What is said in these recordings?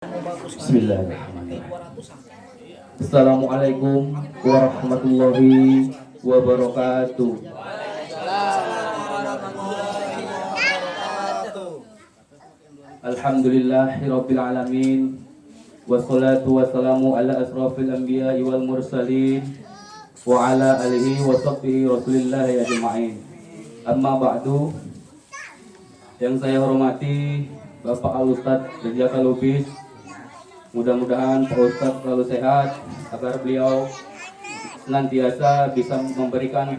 Bismillahirrahmanirrahim. Assalamualaikum warahmatullahi wabarakatuh. Alhamdulillahirabbil alamin. Wassalatu wassalamu ala asrofil anbiya'i wal mursalin wa ala alihi wa sahbihi rasulillahi ajma'in. Amma ba'du. Yang saya hormati Bapak Al-Ustadz Rizal Lubis, mudah-mudahan Pak Ustadz selalu sehat agar beliau senantiasa bisa memberikan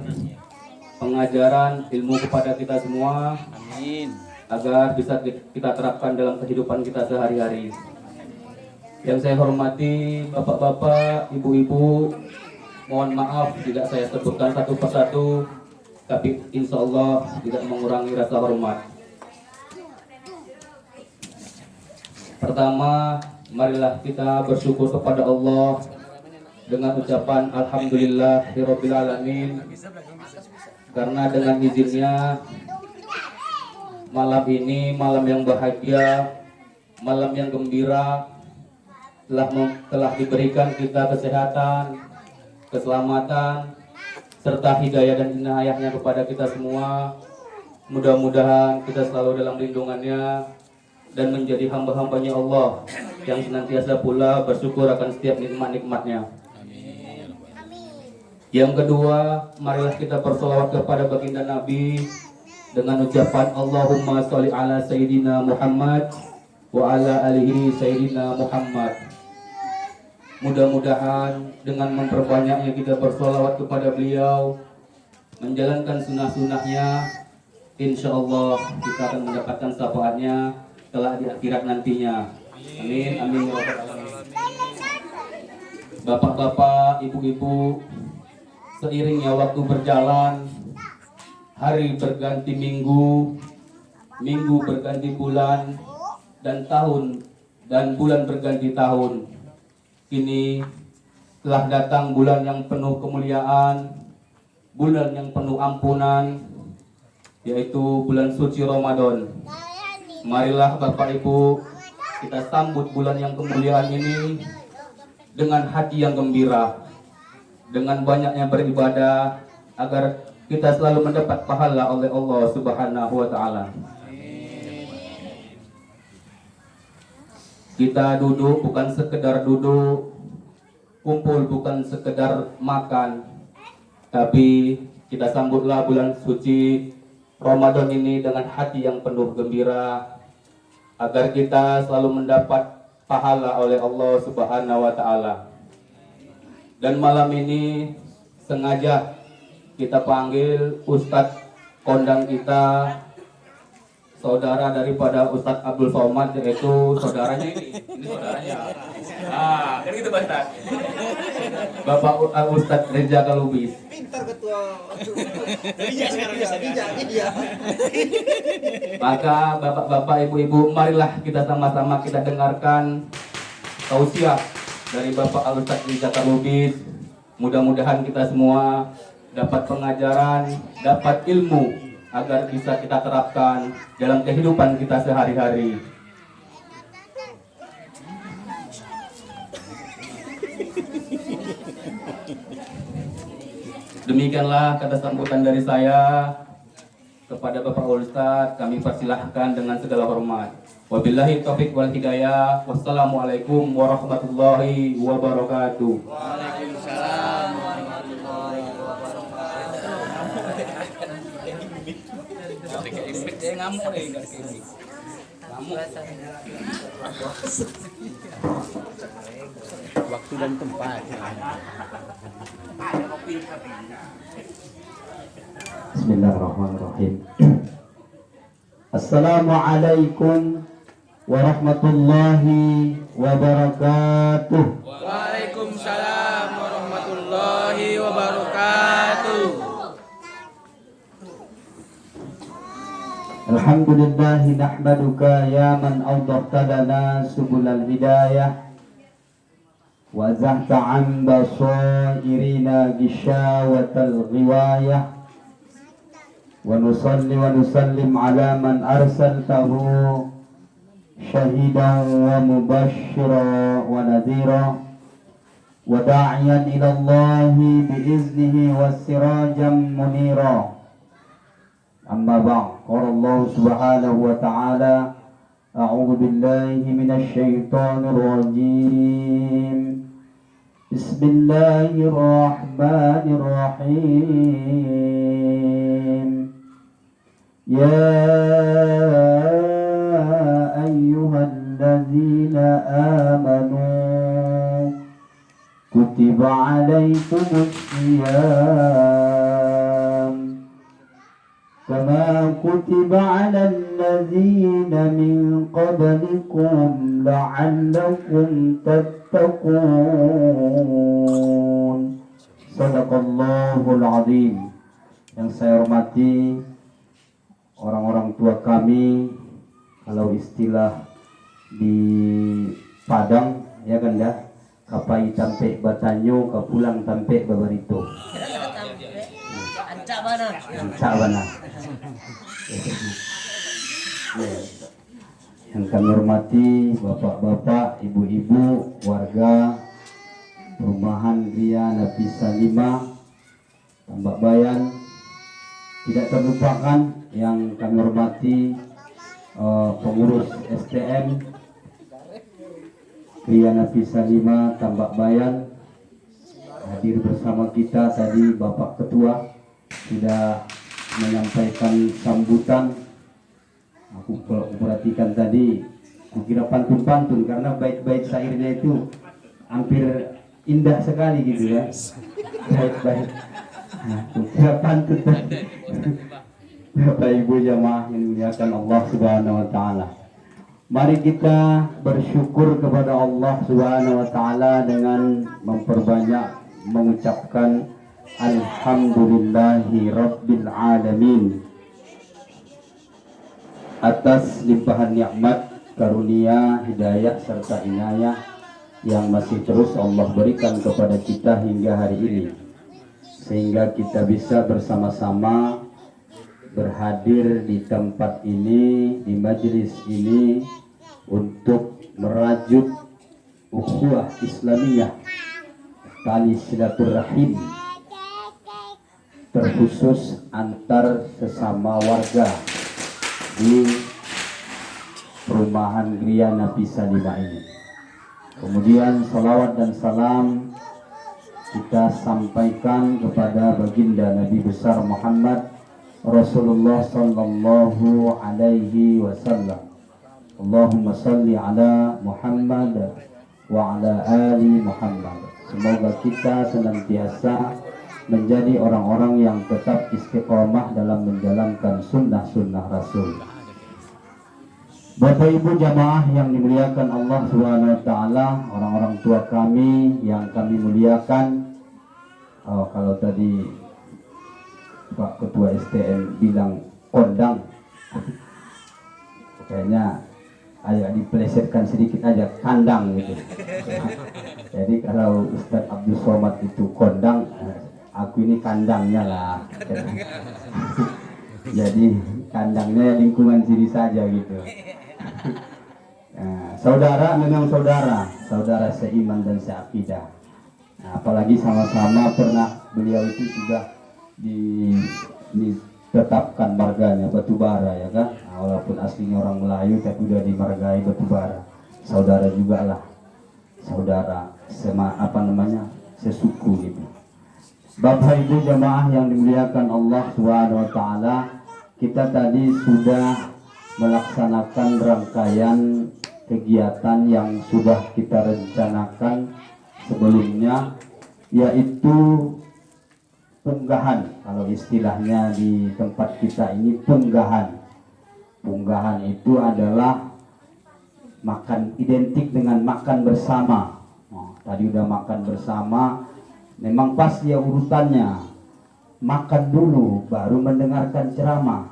pengajaran ilmu kepada kita semua. Amin. Agar bisa kita terapkan dalam kehidupan kita sehari-hari. Yang saya hormati bapak-bapak, ibu-ibu, mohon maaf tidak saya sebutkan satu persatu, tapi insya Allah tidak mengurangi rasa hormat. Pertama, marilah kita bersyukur kepada Allah dengan ucapan Alhamdulillahirabbil alamin, karena dengan izinnya malam ini malam yang bahagia, malam yang gembira, telah diberikan kita kesehatan, keselamatan, serta hidayah dan inayahnya kepada kita semua. Mudah-mudahan kita selalu dalam lindungannya dan menjadi hamba-hambanya Allah yang senantiasa pula bersyukur akan setiap nikmat-nikmatnya. Yang kedua, marilah kita bersolawat kepada baginda Nabi dengan ucapan Allahumma sholli ala Sayyidina Muhammad wa ala alihi Sayyidina Muhammad. Mudah-mudahan dengan memperbanyaknya kita bersolawat kepada beliau, menjalankan sunnah-sunnahnya, insya Allah kita akan mendapatkan syafaatnya kelak di akhirat nantinya. Amin, amin ya rabbal alamin. Bapak-bapak, ibu-ibu, seiringnya waktu berjalan, hari berganti minggu, minggu berganti bulan, dan tahun dan bulan berganti tahun. Kini telah datang bulan yang penuh kemuliaan, bulan yang penuh ampunan, yaitu bulan suci Ramadan. Marilah Bapak Ibu, kita sambut bulan yang kemuliaan ini dengan hati yang gembira, dengan banyaknya beribadah, agar kita selalu mendapat pahala oleh Allah Subhanahu wa Ta'ala. Kita duduk bukan sekedar duduk, kumpul bukan sekedar makan, tapi kita sambutlah bulan suci Ramadan ini dengan hati yang penuh gembira, agar kita selalu mendapat pahala oleh Allah Subhanahu wa Ta'ala. Dan malam ini sengaja kita panggil Ustadz kondang kita, saudara daripada Ustadz Abdul Somad, yaitu saudaranya ini saudaranya. Ah, kan gitu Ustadz. Bapak Ustadz Rizal Lubis. Pintar ketua. Iya sekarang bisa. Maka bapak-bapak, ibu-ibu, marilah kita sama-sama kita dengarkan tausiah dari Bapak Ustadz Rizal Lubis. Mudah-mudahan kita semua dapat pengajaran, dapat ilmu agar bisa kita terapkan dalam kehidupan kita sehari-hari. Demikianlah kata sambutan dari saya kepada Bapak Ustadz. Kami persilahkan dengan segala hormat. Wabillahi taufiq wal hidayah. Wassalamualaikum warahmatullahi wabarakatuh. Waalaikumsalam warahmatullahi wabarakatuh. Dia ngamuk deh, enggak kini. Ngamuk. Waktu dan tempat. Bismillahirrahmanirrahim. Assalamualaikum warahmatullahi wabarakatuh. Waalaikumsalam warahmatullahi wabarakatuh. Alhamdulillahi nahmaduka ya man awdahta lana subulal hidayah wa zahta an basairina gishawatal ghiwayah wa nusalli wa nusallim ala man arsaltahu شهيدا ومبشرا ونذيرا وداعيا إلى الله بإذنه وسراجا منيرا أما بعد قال الله سبحانه وتعالى أعوذ بالله من الشيطان الرجيم بسم الله الرحمن الرحيم يا أيها الذين آمنوا كتب عليكم الصيام كما كتب على الذين من قبلكم لعلكم تتقون Sadaqallahul Azim. Yang saya hormati orang-orang tua kami, kalau istilah di Padang ya kan ya, kapai tampe batanyo kapulang tampe babarito. Ancak bana. Yang kami hormati bapak-bapak, ibu-ibu, warga perumahan Gria Nafisa 5 Tambak Bayan, tidak terlupakan yang kami hormati pengurus STM Gria Nafisa 5 Tambak Bayan. Hadir bersama kita tadi Bapak Ketua sudah menyampaikan sambutan. Aku perhatikan tadi, kukira pantun-pantun karena bait-bait syairnya itu hampir indah sekali gitu ya. Baik-baik. Nah, kukira pantun tadi. Bapak Ibu jamaah yang dimuliakan Allah Subhanahu wa taala. Mari kita bersyukur kepada Allah Subhanahu wa taala dengan memperbanyak mengucapkan alhamdulillahi rabbil alamin atas limpahan nikmat, karunia, hidayah serta inayah yang masih terus Allah berikan kepada kita hingga hari ini, sehingga kita bisa bersama-sama berhadir di tempat ini, di majelis ini untuk merajut ukhuwah Islamiyah, tali silaturahim terkhusus antar sesama warga di perumahan Gria Nafisa 5 ini. Kemudian salawat dan salam kita sampaikan kepada baginda Nabi besar Muhammad Rasulullah sallallahu alaihi wasallam. Allahumma salli ala Muhammad wa ala ali Muhammad. Semoga kita senantiasa menjadi orang-orang yang tetap istiqomah dalam menjalankan sunnah-sunnah Rasul. Bapak Ibu jamaah yang dimuliakan Allah Subhanahu wa taala, orang-orang tua kami yang kami muliakan. Kalau tadi Pak Ketua STM bilang kondang, kayaknya agak dipelesetkan sedikit aja, kandang gitu. Jadi kalau Ustadz Abdul Somad itu kondang, aku ini kandangnya lah. Jadi kandangnya lingkungan sini saja gitu. Nah, saudara memang saudara seiman dan seakidah. Nah, apalagi sama-sama pernah beliau itu sudah ditetapkan marganya batubara ya kan. Nah, walaupun aslinya orang Melayu tapi sudah dimargai batubara. Saudara juga lah, saudara sesuku gitu. Bapak Ibu jamaah yang dimuliakan Allah Subhanahu wa taala, kita tadi sudah melaksanakan rangkaian kegiatan yang sudah kita rencanakan sebelumnya, yaitu punggahan. Kalau istilahnya di tempat kita ini punggahan. Punggahan itu adalah makan, identik dengan makan bersama. Tadi udah makan bersama, memang pas ya urutannya. Makan dulu baru mendengarkan ceramah.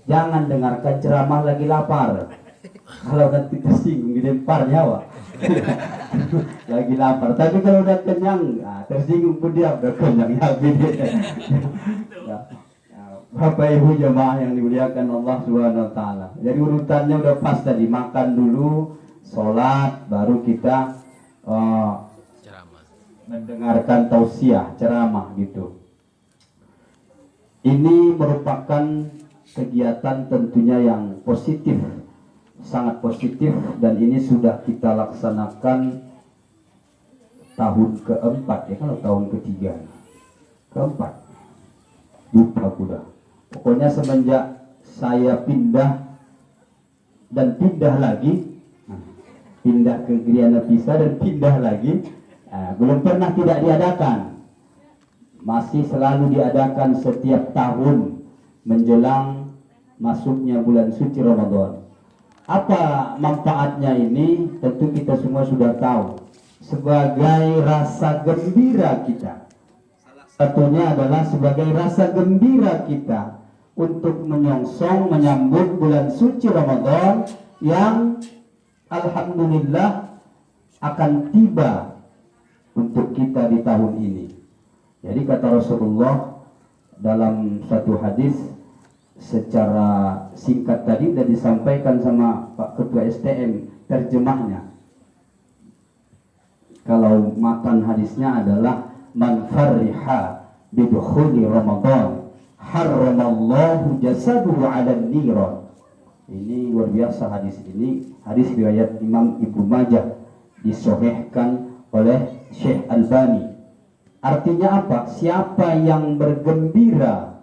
Jangan dengarkan ceramah lagi lapar. Kalau nanti tersinggung dilempar nyawa. Lagi lapar. Tapi kalau udah kenyang, tersinggung pun dia udah kenyang ya. Bapak Ibu jemaah yang dimuliakan Allah Subhanahu wa taala. Jadi urutannya udah pas tadi, makan dulu, sholat, baru kita Ceramah. mendengarkan tausiah, ceramah gitu. Ini merupakan kegiatan tentunya yang positif, sangat positif, dan ini sudah kita laksanakan tahun keempat ya, kalau tahun ketiga, keempat, lupa kuda. Pokoknya semenjak saya pindah dan pindah lagi, pindah ke Griana Pisa dan pindah lagi, belum pernah tidak diadakan. Masih selalu diadakan setiap tahun menjelang masuknya bulan suci Ramadan. Apa manfaatnya ini? Tentu kita semua sudah tahu. Sebagai rasa gembira kita. Satunya adalah sebagai rasa gembira kita untuk menyongsong menyambut bulan suci Ramadan yang alhamdulillah akan tiba untuk kita di tahun ini. Jadi kata Rasulullah dalam satu hadis, secara singkat tadi sudah disampaikan sama Pak Ketua STM terjemahnya. Kalau matan hadisnya adalah man farriha bidukhuli Ramadan harramallahu jasaduhu 'alan niran. Ini luar biasa hadis ini, hadis riwayat Imam Ibnu Majah, disahihkan oleh Syekh Albani. Artinya apa? Siapa yang bergembira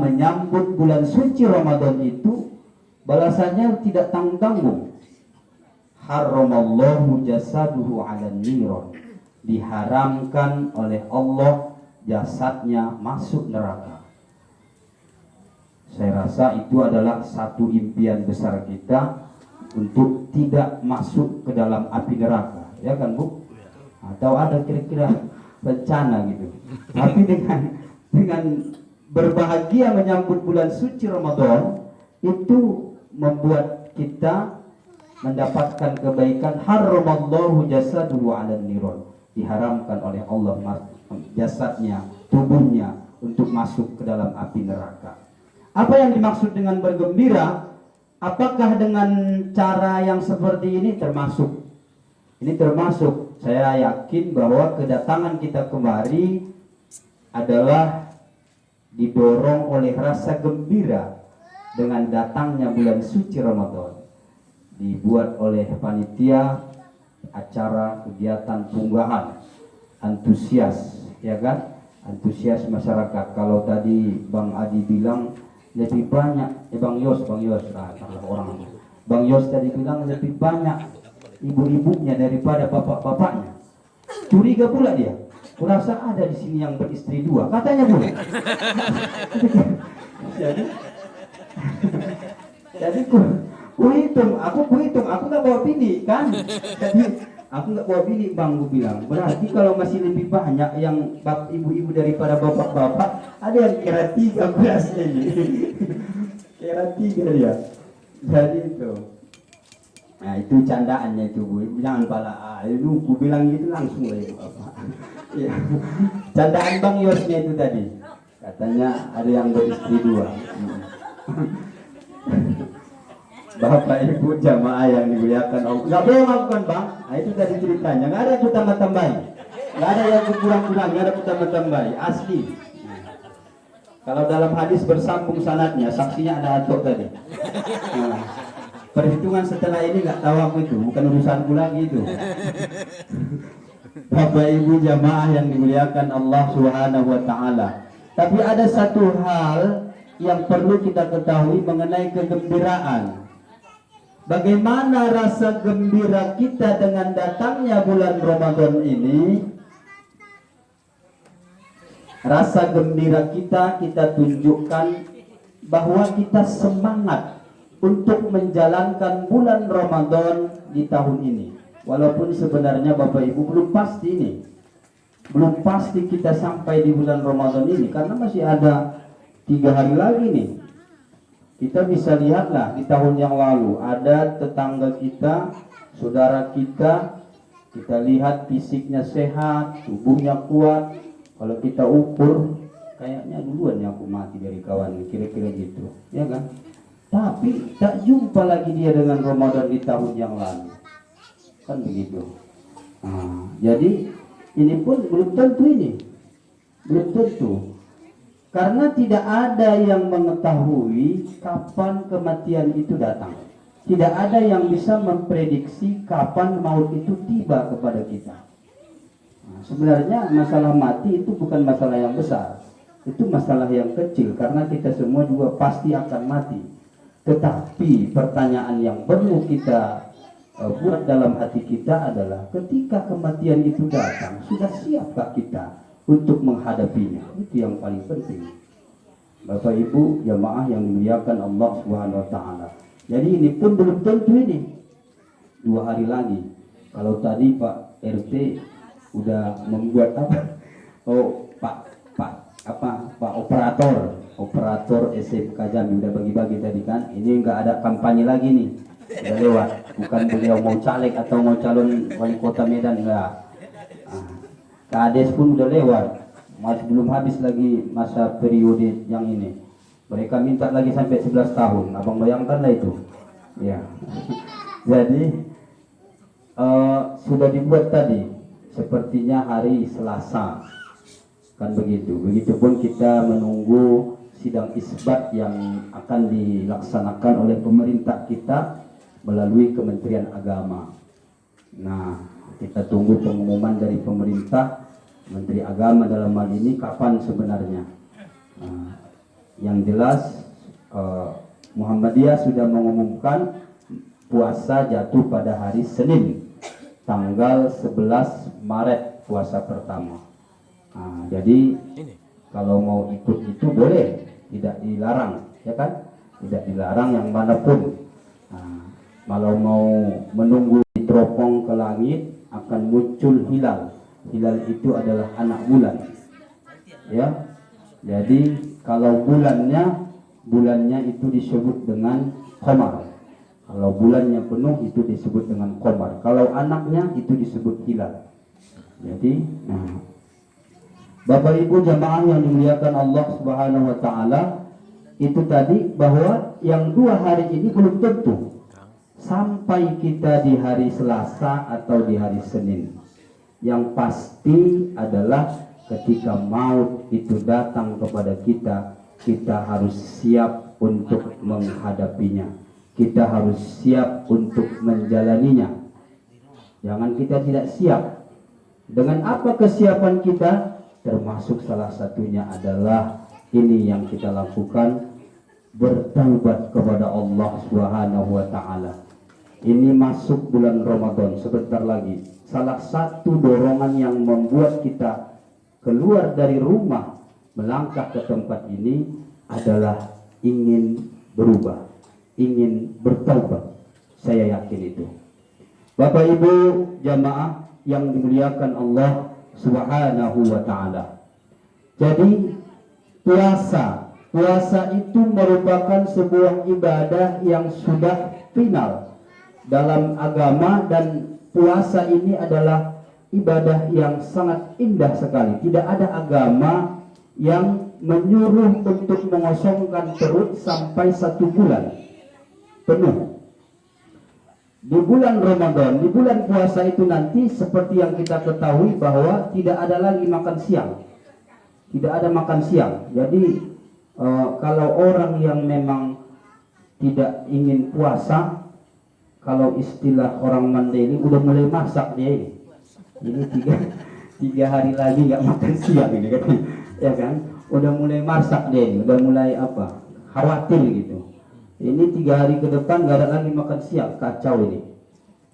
menyambut bulan suci Ramadan itu, balasannya tidak tanggung-tanggung. Harramallahu jasaduhu 'alan niran. Diharamkan oleh Allah jasadnya masuk neraka. Saya rasa itu adalah satu impian besar kita untuk tidak masuk ke dalam api neraka, ya kan Bu? Atau ada kira-kira rencana gitu. Tapi dengan berbahagia menyambut bulan suci Ramadan itu membuat kita mendapatkan kebaikan. Harramallahu jasaduhu 'alan niran. Diharamkan oleh Allah jasadnya, tubuhnya untuk masuk ke dalam api neraka. Apa yang dimaksud dengan bergembira? Apakah dengan cara yang seperti ini termasuk? Ini termasuk. Saya yakin bahwa kedatangan kita kemari adalah didorong oleh rasa gembira dengan datangnya bulan suci Ramadan. Dibuat oleh panitia acara kegiatan tunggahan, antusias, ya kan? Antusias masyarakat. Kalau tadi Bang Adi bilang lebih banyak, Bang Yos, orang Bang Yos tadi bilang lebih banyak ibu-ibunya daripada bapak-bapaknya. Curiga pula dia. Kurasa ada di sini yang beristri dua, katanya boleh. jadi aku hitung, aku nggak bawa bini kan. Jadi aku nggak bawa bini Bang, gue bilang. Berarti kalau masih lebih banyak yang ibu-ibu daripada bapak-bapak, ada yang kira 13 ini. Kira 3 dia. Jadi itu. Nah itu candaannya itu Bu, jangan pala itu ku bilang gitu langsung lah ya Bapak. Ya. Candaan Bang Yosnya itu tadi, katanya ada yang beristri dua. Bapak Ibu jamaah yang dimuliakan Allah, nggak boleh melakukan Bang. Nah itu tadi ceritanya, nggak ada yang tambah-tambahin, nggak ada yang kurang-kurang, nggak ada tambah-tambahin, asli. Kalau dalam hadis bersambung sanadnya, saksinya ada atok tadi. Nah, perhitungan setelah ini nggak tahu aku itu, bukan urusanku lagi itu. Bapak Ibu jamaah yang dimuliakan Allah Subhanahu wa taala. Tapi ada satu hal yang perlu kita ketahui mengenai kegembiraan. Bagaimana rasa gembira kita dengan datangnya bulan Ramadan ini? Rasa gembira kita tunjukkan bahwa kita semangat untuk menjalankan bulan Ramadan di tahun ini. Walaupun sebenarnya Bapak Ibu belum pasti ini. Belum pasti kita sampai di bulan Ramadan ini, karena masih ada 3 hari lagi nih. Kita bisa lihatlah di tahun yang lalu ada tetangga kita, saudara kita lihat fisiknya sehat, tubuhnya kuat. Kalau kita ukur kayaknya duluan yang aku mati dari kawan, kira-kira gitu, ya kan? Tapi tak jumpa lagi dia dengan Ramadan di tahun yang lalu, kan begitu. Nah, jadi ini pun belum tentu belum tentu, karena tidak ada yang mengetahui kapan kematian itu datang. Tidak ada yang bisa memprediksi kapan maut itu tiba kepada kita. Nah, sebenarnya masalah mati itu bukan masalah yang besar, itu masalah yang kecil karena kita semua juga pasti akan mati. Tetapi pertanyaan yang perlu kita buat dalam hati kita adalah ketika kematian itu datang, sudah siapkah kita untuk menghadapinya? Itu yang paling penting. Bapak Ibu jamaah yang dimuliakan Allah Subhanahu wa taala. Jadi ini pun belum tentu ini 2 hari lagi. Kalau tadi Pak RT udah membuat apa? Oh Pak operator SMK Jambi udah bagi-bagi tadi kan. Ini nggak ada kampanye lagi nih, udah lewat. Bukan beliau mau caleg atau mau calon wali kota Medan, enggak. Kades pun udah lewat, masih belum habis lagi masa periode yang ini. Mereka minta lagi sampai 11 tahun. Abang bayangkanlah itu. Ya. Jadi sudah dibuat tadi. Sepertinya hari Selasa. Kan begitu. Begitupun kita menunggu sidang isbat yang akan dilaksanakan oleh pemerintah kita melalui Kementerian Agama. Nah, kita tunggu pengumuman dari pemerintah, Menteri Agama dalam hal ini kapan sebenarnya. Nah, yang jelas Muhammadiyah sudah mengumumkan puasa jatuh pada hari Senin tanggal 11 Maret puasa pertama. Nah, jadi kalau mau ikut itu boleh, tidak dilarang, ya kan? Tidak dilarang yang manapun. Nah, kalau mau menunggu teropong ke langit akan muncul hilal. Hilal itu adalah anak bulan, ya. Jadi kalau bulannya itu disebut dengan qamar. Kalau bulannya penuh itu disebut dengan qamar. Kalau anaknya itu disebut hilal. Jadi, Bapak Ibu jamaah yang dimuliakan Allah Subhanahu wa taala, itu tadi bahwa yang 2 hari ini belum tentu sampai kita di hari Selasa atau di hari Senin. Yang pasti adalah ketika maut itu datang kepada kita, kita harus siap untuk menghadapinya. Kita harus siap untuk menjalaninya. Jangan kita tidak siap. Dengan apa kesiapan kita? Termasuk salah satunya adalah ini yang kita lakukan, bertaubat kepada Allah Subhanahu wa taala. Ini masuk bulan Ramadan sebentar lagi. Salah satu dorongan yang membuat kita keluar dari rumah melangkah ke tempat ini adalah ingin berubah, ingin bertaubat. Saya yakin itu. Bapak Ibu jamaah yang dimuliakan Allah Subhanahu wa taala. Jadi puasa itu merupakan sebuah ibadah yang sudah final dalam agama, dan puasa ini adalah ibadah yang sangat indah sekali. Tidak ada agama yang menyuruh untuk mengosongkan perut sampai 1 bulan penuh. Di bulan Ramadan, di bulan puasa itu nanti seperti yang kita ketahui bahwa tidak ada lagi makan siang. Tidak ada makan siang. Jadi kalau orang yang memang tidak ingin puasa, kalau istilah orang Mandailing udah mulai masak dia ini. Ini 3 hari lagi nggak makan siang ini kan, ya kan? Udah mulai masak dia ini, udah mulai khawatir gitu. Ini 3 hari ke depan nggak ada lagi makan siang, kacau ini,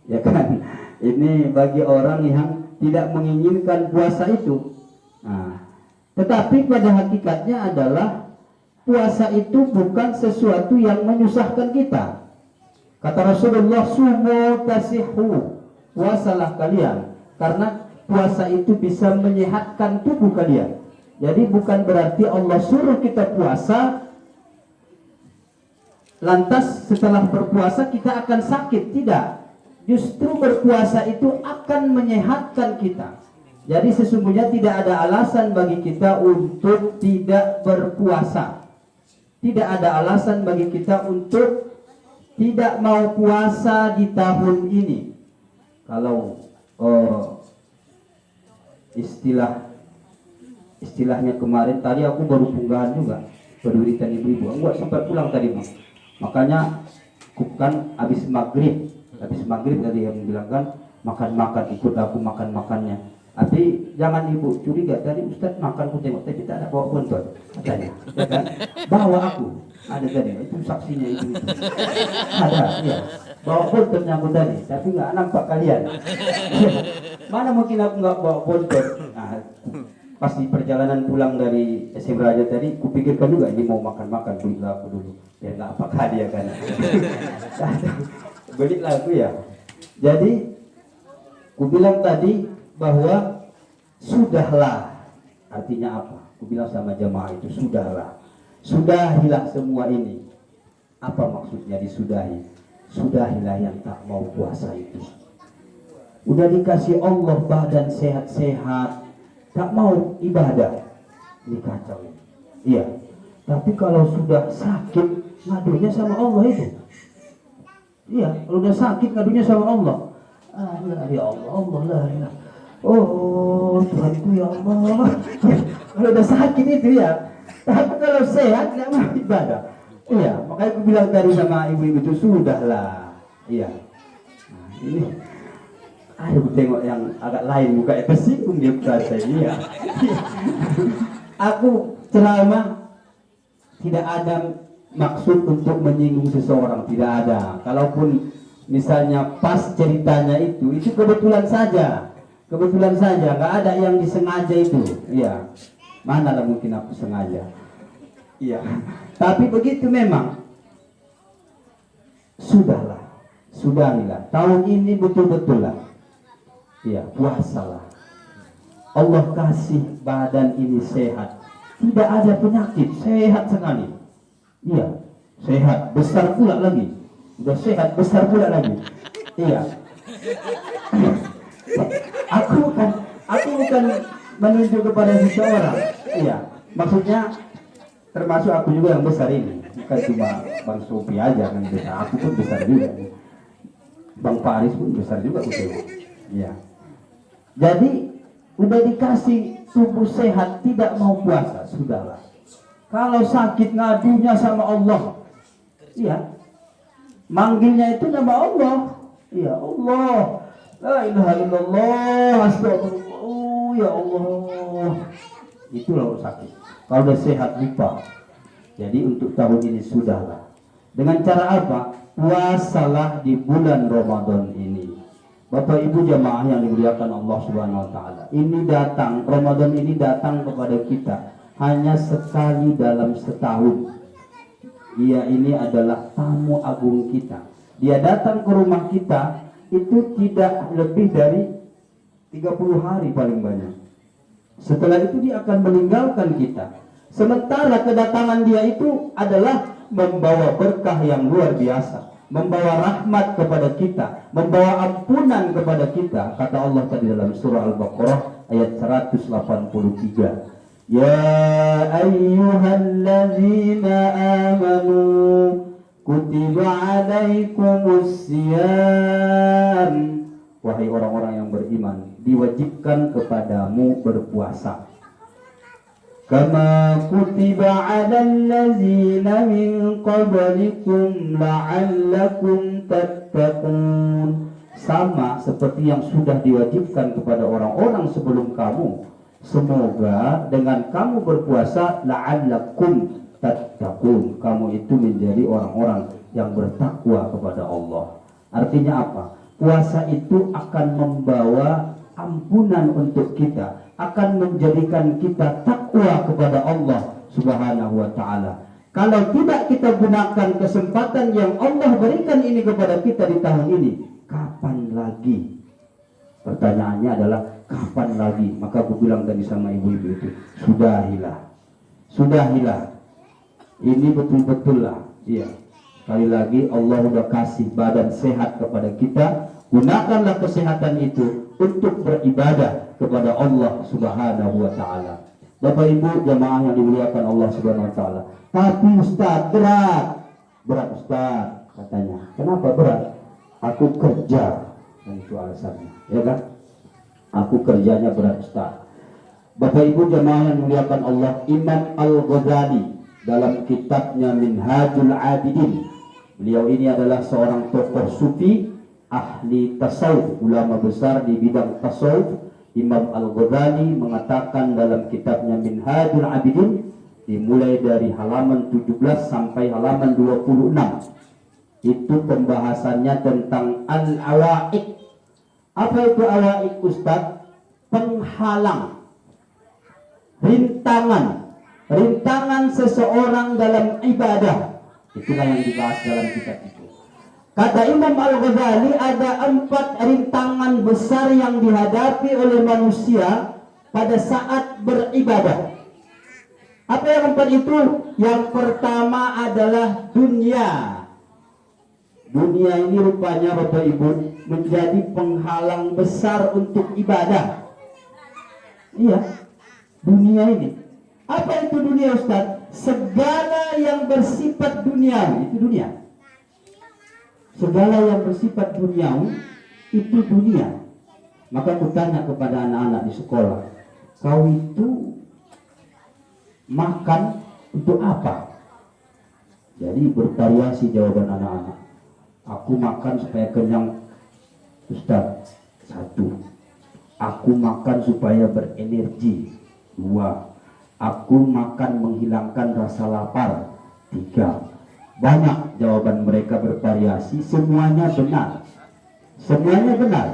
ya kan? Ini bagi orang yang tidak menginginkan puasa itu. Nah, tetapi pada hakikatnya adalah puasa itu bukan sesuatu yang menyusahkan kita. Kata Rasulullah, sumu tasihu, puasalah kalian, karena puasa itu bisa menyehatkan tubuh kalian. Jadi bukan berarti Allah suruh kita puasa lantas setelah berpuasa kita akan sakit, tidak. Justru berpuasa itu akan menyehatkan kita. Jadi sesungguhnya tidak ada alasan bagi kita untuk tidak berpuasa. Tidak ada alasan bagi kita untuk tidak mau puasa di tahun ini. Kalau istilahnya kemarin tadi aku baru punggahan juga berwiritan ibu-ibu. Enggak sempat pulang tadi, Bang. Makanya kan habis maghrib tadi yang bilang kan makan ikut aku makannya. Tapi jangan ibu curiga, tadi Ustaz makan aku tengok tapi tak ada bawa bontot katanya, ya kan? Bawa aku ada tadi, itu saksinya itu. Ada, ya. Bawa bontotnya aku tadi, tapi nggak nampak kalian. Mana mungkin aku nggak bawa bontot? Nah, pas di perjalanan pulang dari SM Raja tadi, kupikirkan juga ini mau makan belilah aku dulu, biar nggak apa hadiah kan. Belilah aku ya. Jadi, ku bilang tadi bahwa sudahlah, artinya apa? Aku bilang sama jamaah itu sudahilah semua ini. Apa maksudnya disudahi? Sudahilah yang tak mau puasa itu. Udah dikasih Allah badan sehat-sehat, tak mau ibadah, ini kacau. Iya. Tapi kalau sudah sakit, ngadunya sama Allah itu. Iya, kalau udah sakit ngadunya sama Allah. Ya Allah, lah. Oh Tuhanku ya Allah. Kalau udah sakit itu ya. Tapi kalau sehat nggak mau ibadah. Iya, makanya aku bilang tadi sama ibu-ibu itu sudahlah. Iya. Nah, ini ayo tengok yang agak lain muka tersinggung dia berasa iya. Aku ceramah tidak ada maksud untuk menyinggung seseorang, tidak ada. Kalaupun misalnya pas ceritanya itu kebetulan saja, nggak ada yang disengaja itu, iya. Mana lah mungkin aku sengaja, iya. Tapi begitu memang, sudahilah. Tahun ini betul-betul lah, iya, puasalah. Allah kasih badan ini sehat, tidak ada penyakit, sehat sekali, iya, sehat, besar pula lagi. Udah sehat besar pula lagi. Iya. Aku bukan menunjuk kepada seseorang. Iya. Maksudnya termasuk aku juga yang besar ini. Bukan cuma Bang Sofi aja yang besar. Aku pun besar juga. Bang Faris pun besar juga betul. Iya. Jadi udah dikasih tubuh sehat, tidak mau puasa, sudahlah. Kalau sakit ngadunya sama Allah. Iya. Manggilnya itu nama Allah. Ya Allah, la ilaha illallah, astagfirullah, ya Allah. Itulah sakit. Kalau udah sehat lupa. Jadi untuk tahun ini sudahlah. Dengan cara apa? Puasalah di bulan Ramadan ini. Bapak Ibu jamaah yang dimuliakan Allah Subhanahu wa taala. Ini datang, Ramadan ini datang kepada kita hanya sekali dalam setahun. Dia ini adalah tamu agung kita. Dia datang ke rumah kita itu tidak lebih dari 30 hari paling banyak. Setelah itu dia akan meninggalkan kita. Sementara kedatangan dia itu adalah membawa berkah yang luar biasa, membawa rahmat kepada kita, membawa ampunan kepada kita. Kata Allah tadi dalam surah Al-Baqarah ayat 183. Ya ayyuhalladzina amanu kutiba alaikumus siyam. Wahai orang-orang yang beriman, diwajibkan kepadamu berpuasa. Kama kutiba alal ladzina min qablikum la'allakum tattaqun. Sama seperti yang sudah diwajibkan kepada orang-orang sebelum kamu. Semoga dengan kamu berpuasa la'allakum tattaqun, kamu itu menjadi orang-orang yang bertakwa kepada Allah. Artinya apa? Puasa itu akan membawa ampunan untuk kita, akan menjadikan kita takwa kepada Allah Subhanahu wa taala. Kalau tidak kita gunakan kesempatan yang Allah berikan ini kepada kita di tahun ini, kapan lagi? Pertanyaannya adalah kapan lagi? Maka aku bilang tadi sama ibu-ibu itu, sudahilah. Ini betul-betul lah. Iya. Sekali lagi Allah udah kasih badan sehat kepada kita, Gunakanlah kesehatan itu untuk beribadah kepada Allah Subhanahu wa taala. Bapak Ibu jamaah yang dimuliakan Allah Subhanahu wa taala. Tapi Ustaz berat. Berat Ustaz katanya. Kenapa berat? Aku kerja. Dan itu alasannya, ya kan? Aku kerjanya berat Ustaz. Bapak Ibu jamaah yang dimuliakan Allah, Imam Al-Ghazali dalam kitabnya Minhajul Abidin, beliau ini adalah seorang tokoh sufi, ahli tasawuf, ulama besar di bidang tasawuf. Imam Al-Ghazali mengatakan dalam kitabnya Minhajul Abidin, dimulai dari halaman 17 sampai halaman 26, itu pembahasannya tentang al-awaiq. Apa itu awaiq Ustaz? Penghalang, rintangan seseorang dalam ibadah. Itulah yang dibahas dalam kitab itu. Kata Imam Al-Ghazali, ada 4 rintangan besar yang dihadapi oleh manusia pada saat beribadah. Apa yang 4 itu? Yang pertama adalah dunia. Dunia ini rupanya Bapak Ibu menjadi penghalang besar untuk ibadah. Iya, dunia ini. Apa itu dunia Ustaz? Segala yang bersifat duniawi itu dunia. Segala yang bersifat duniawi itu dunia. Maka aku tanya kepada anak-anak di sekolah, kau itu makan untuk apa? Jadi bervariasi jawaban anak-anak. Aku makan supaya kenyang Ustaz, 1. Aku makan supaya berenergi, 2. Aku makan menghilangkan rasa lapar, 3. Banyak jawaban mereka bervariasi, semuanya benar. Semuanya benar.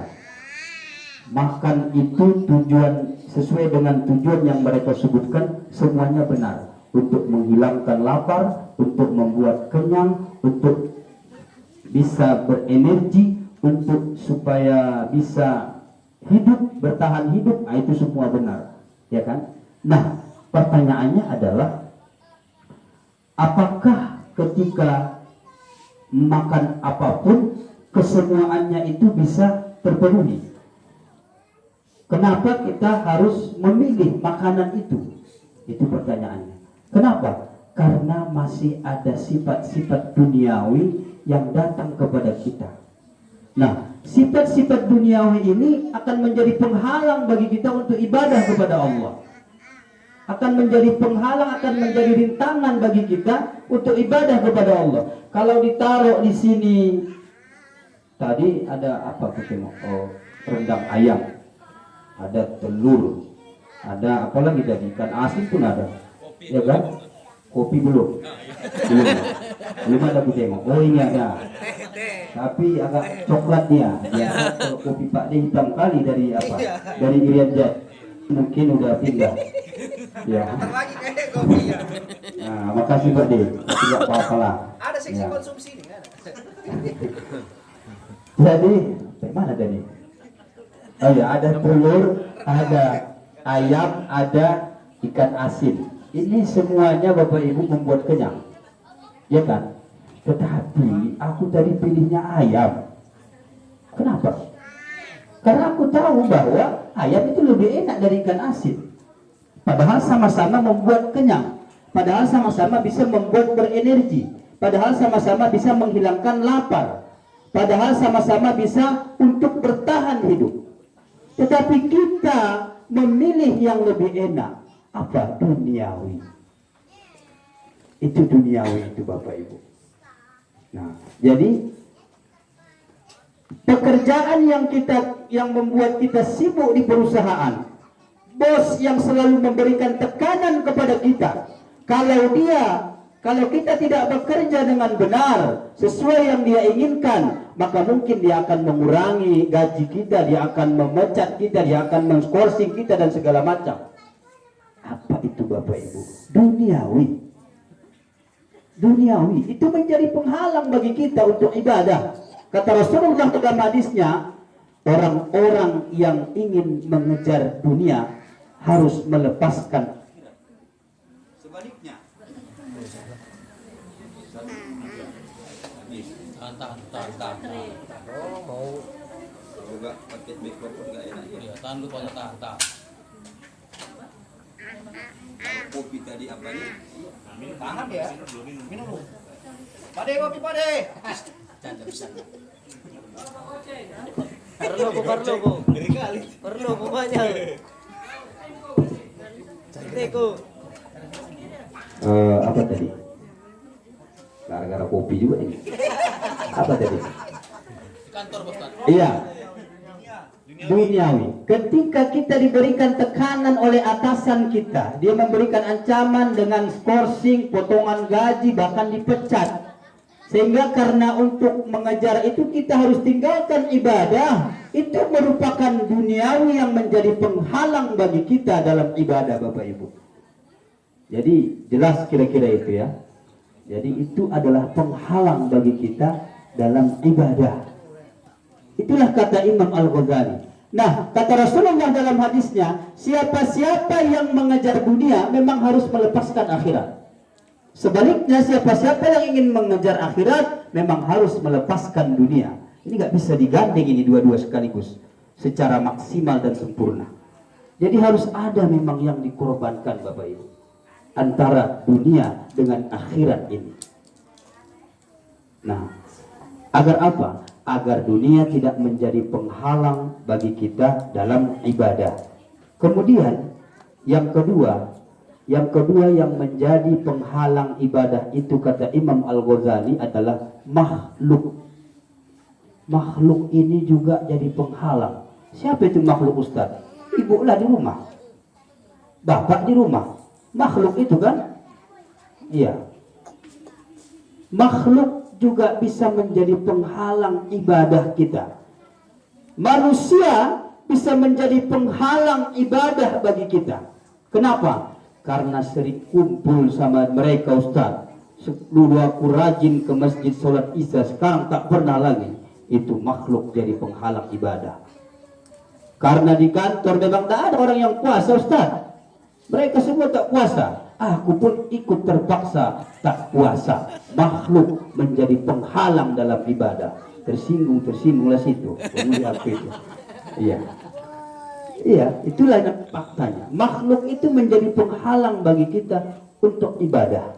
Makan itu tujuan, sesuai dengan tujuan yang mereka sebutkan, semuanya benar. Untuk menghilangkan lapar, untuk membuat kenyang, untuk bisa berenergi, untuk supaya bisa hidup, bertahan hidup, itu semua benar, ya kan? Nah, pertanyaannya adalah, apakah ketika makan apapun kesemuaannya itu bisa terpenuhi? Kenapa kita harus memilih makanan itu? Itu pertanyaannya. Kenapa? Karena masih ada sifat-sifat duniawi yang datang kepada kita. Nah, sifat-sifat duniawi ini akan menjadi penghalang bagi kita untuk ibadah kepada Allah. Akan menjadi penghalang, akan menjadi rintangan bagi kita untuk ibadah kepada Allah. Kalau ditaruh di sini, tadi ada apa kita mau? Oh, rendang ayam, ada telur, ada apa lagi tadi? Ikan asin pun ada, ya kan? Kopi belum, belum ada aku tengok. Oh ini ada, tapi agak coklat dia. Kalau kopi Pak D hitam kali dari apa? Dari Irian Jat, mungkin udah pindah. Ya. Lagi kayak kopi ya. Nah, makasih Pak D. Tidak apa-apa lah. Ada seksi Ya. konsumsi ini kan? Jadi, dari mana tadi? Oh ya, ada telur, ada ayam, ada ikan asin. Ini semuanya Bapak Ibu membuat kenyang, ya kan? Tetapi aku tadi pilihnya ayam. Kenapa? Karena aku tahu bahwa ayam itu lebih enak dari ikan asin. Padahal sama-sama membuat kenyang. Padahal sama-sama bisa membuat berenergi. Padahal sama-sama bisa menghilangkan lapar. Padahal sama-sama bisa untuk bertahan hidup. Tetapi kita memilih yang lebih enak. Apa? Duniawi. Itu duniawi itu Bapak Ibu. Nah, jadi pekerjaan yang membuat kita sibuk di perusahaan, bos yang selalu memberikan tekanan kepada kita, kalau kita tidak bekerja dengan benar sesuai yang dia inginkan, maka mungkin dia akan mengurangi gaji kita, dia akan memecat kita, dia akan men-scourging kita dan segala macam. Apa itu Bapak Ibu? Duniawi itu menjadi penghalang bagi kita untuk ibadah. Kata Rasulullah dalam hadisnya, orang-orang yang ingin mengejar dunia harus melepaskan sebaliknya. Tahan. Oh, mau juga pakai mikrofon nggak enak ya. Iya, tahan dulu Pak, tahan. Kopi tadi apanya? Tahan ya. Minum. Pade kopi pade. Canda bisa. Perlu bu. Ngeri kali. Perlu bu banyak. Cantikku. Apa tadi? Gara-gara kopi juga ini. Apa tadi? Di kantor Bos Tan. Iya. Duniawi. Ketika kita diberikan tekanan oleh atasan kita, dia memberikan ancaman dengan skorsing, potongan gaji, bahkan dipecat. Sehingga karena untuk mengejar itu kita harus tinggalkan ibadah. Itu merupakan duniawi yang menjadi penghalang bagi kita dalam ibadah, Bapak Ibu. Jadi jelas kira-kira itu ya. Jadi itu adalah penghalang bagi kita dalam ibadah. Itulah kata Imam Al-Ghazali. Nah, kata Rasulullah dalam hadisnya, siapa-siapa yang mengejar dunia memang harus melepaskan akhirat. Sebaliknya, siapa-siapa yang ingin mengejar akhirat memang harus melepaskan dunia. Ini nggak bisa digandeng ini dua-dua sekaligus secara maksimal dan sempurna. Jadi harus ada memang yang dikorbankan, Bapak Ibu, antara dunia dengan akhirat ini. Nah, agar apa? Agar dunia tidak menjadi penghalang bagi kita dalam ibadah. Kemudian yang kedua yang menjadi penghalang ibadah itu kata Imam Al-Ghazali adalah makhluk. Makhluk ini juga jadi penghalang. Siapa itu makhluk, Ustaz? Ibu lah di rumah, bapak di rumah. Makhluk itu kan? Iya. Makhluk juga bisa menjadi penghalang ibadah kita. Manusia bisa menjadi penghalang ibadah bagi kita. Kenapa? Karena sering kumpul sama mereka, Ustaz. Dulu aku rajin ke masjid sholat isya, sekarang tak pernah lagi. Itu makhluk jadi penghalang ibadah. Karena di kantor memang tak ada orang yang puasa, Ustaz. Mereka semua tak puasa. Aku pun ikut terpaksa tak puasa. Makhluk menjadi penghalang dalam ibadah. Tersinggunglah situ. Itu. Iya. Iya, itulah faktanya. Makhluk itu menjadi penghalang bagi kita untuk ibadah.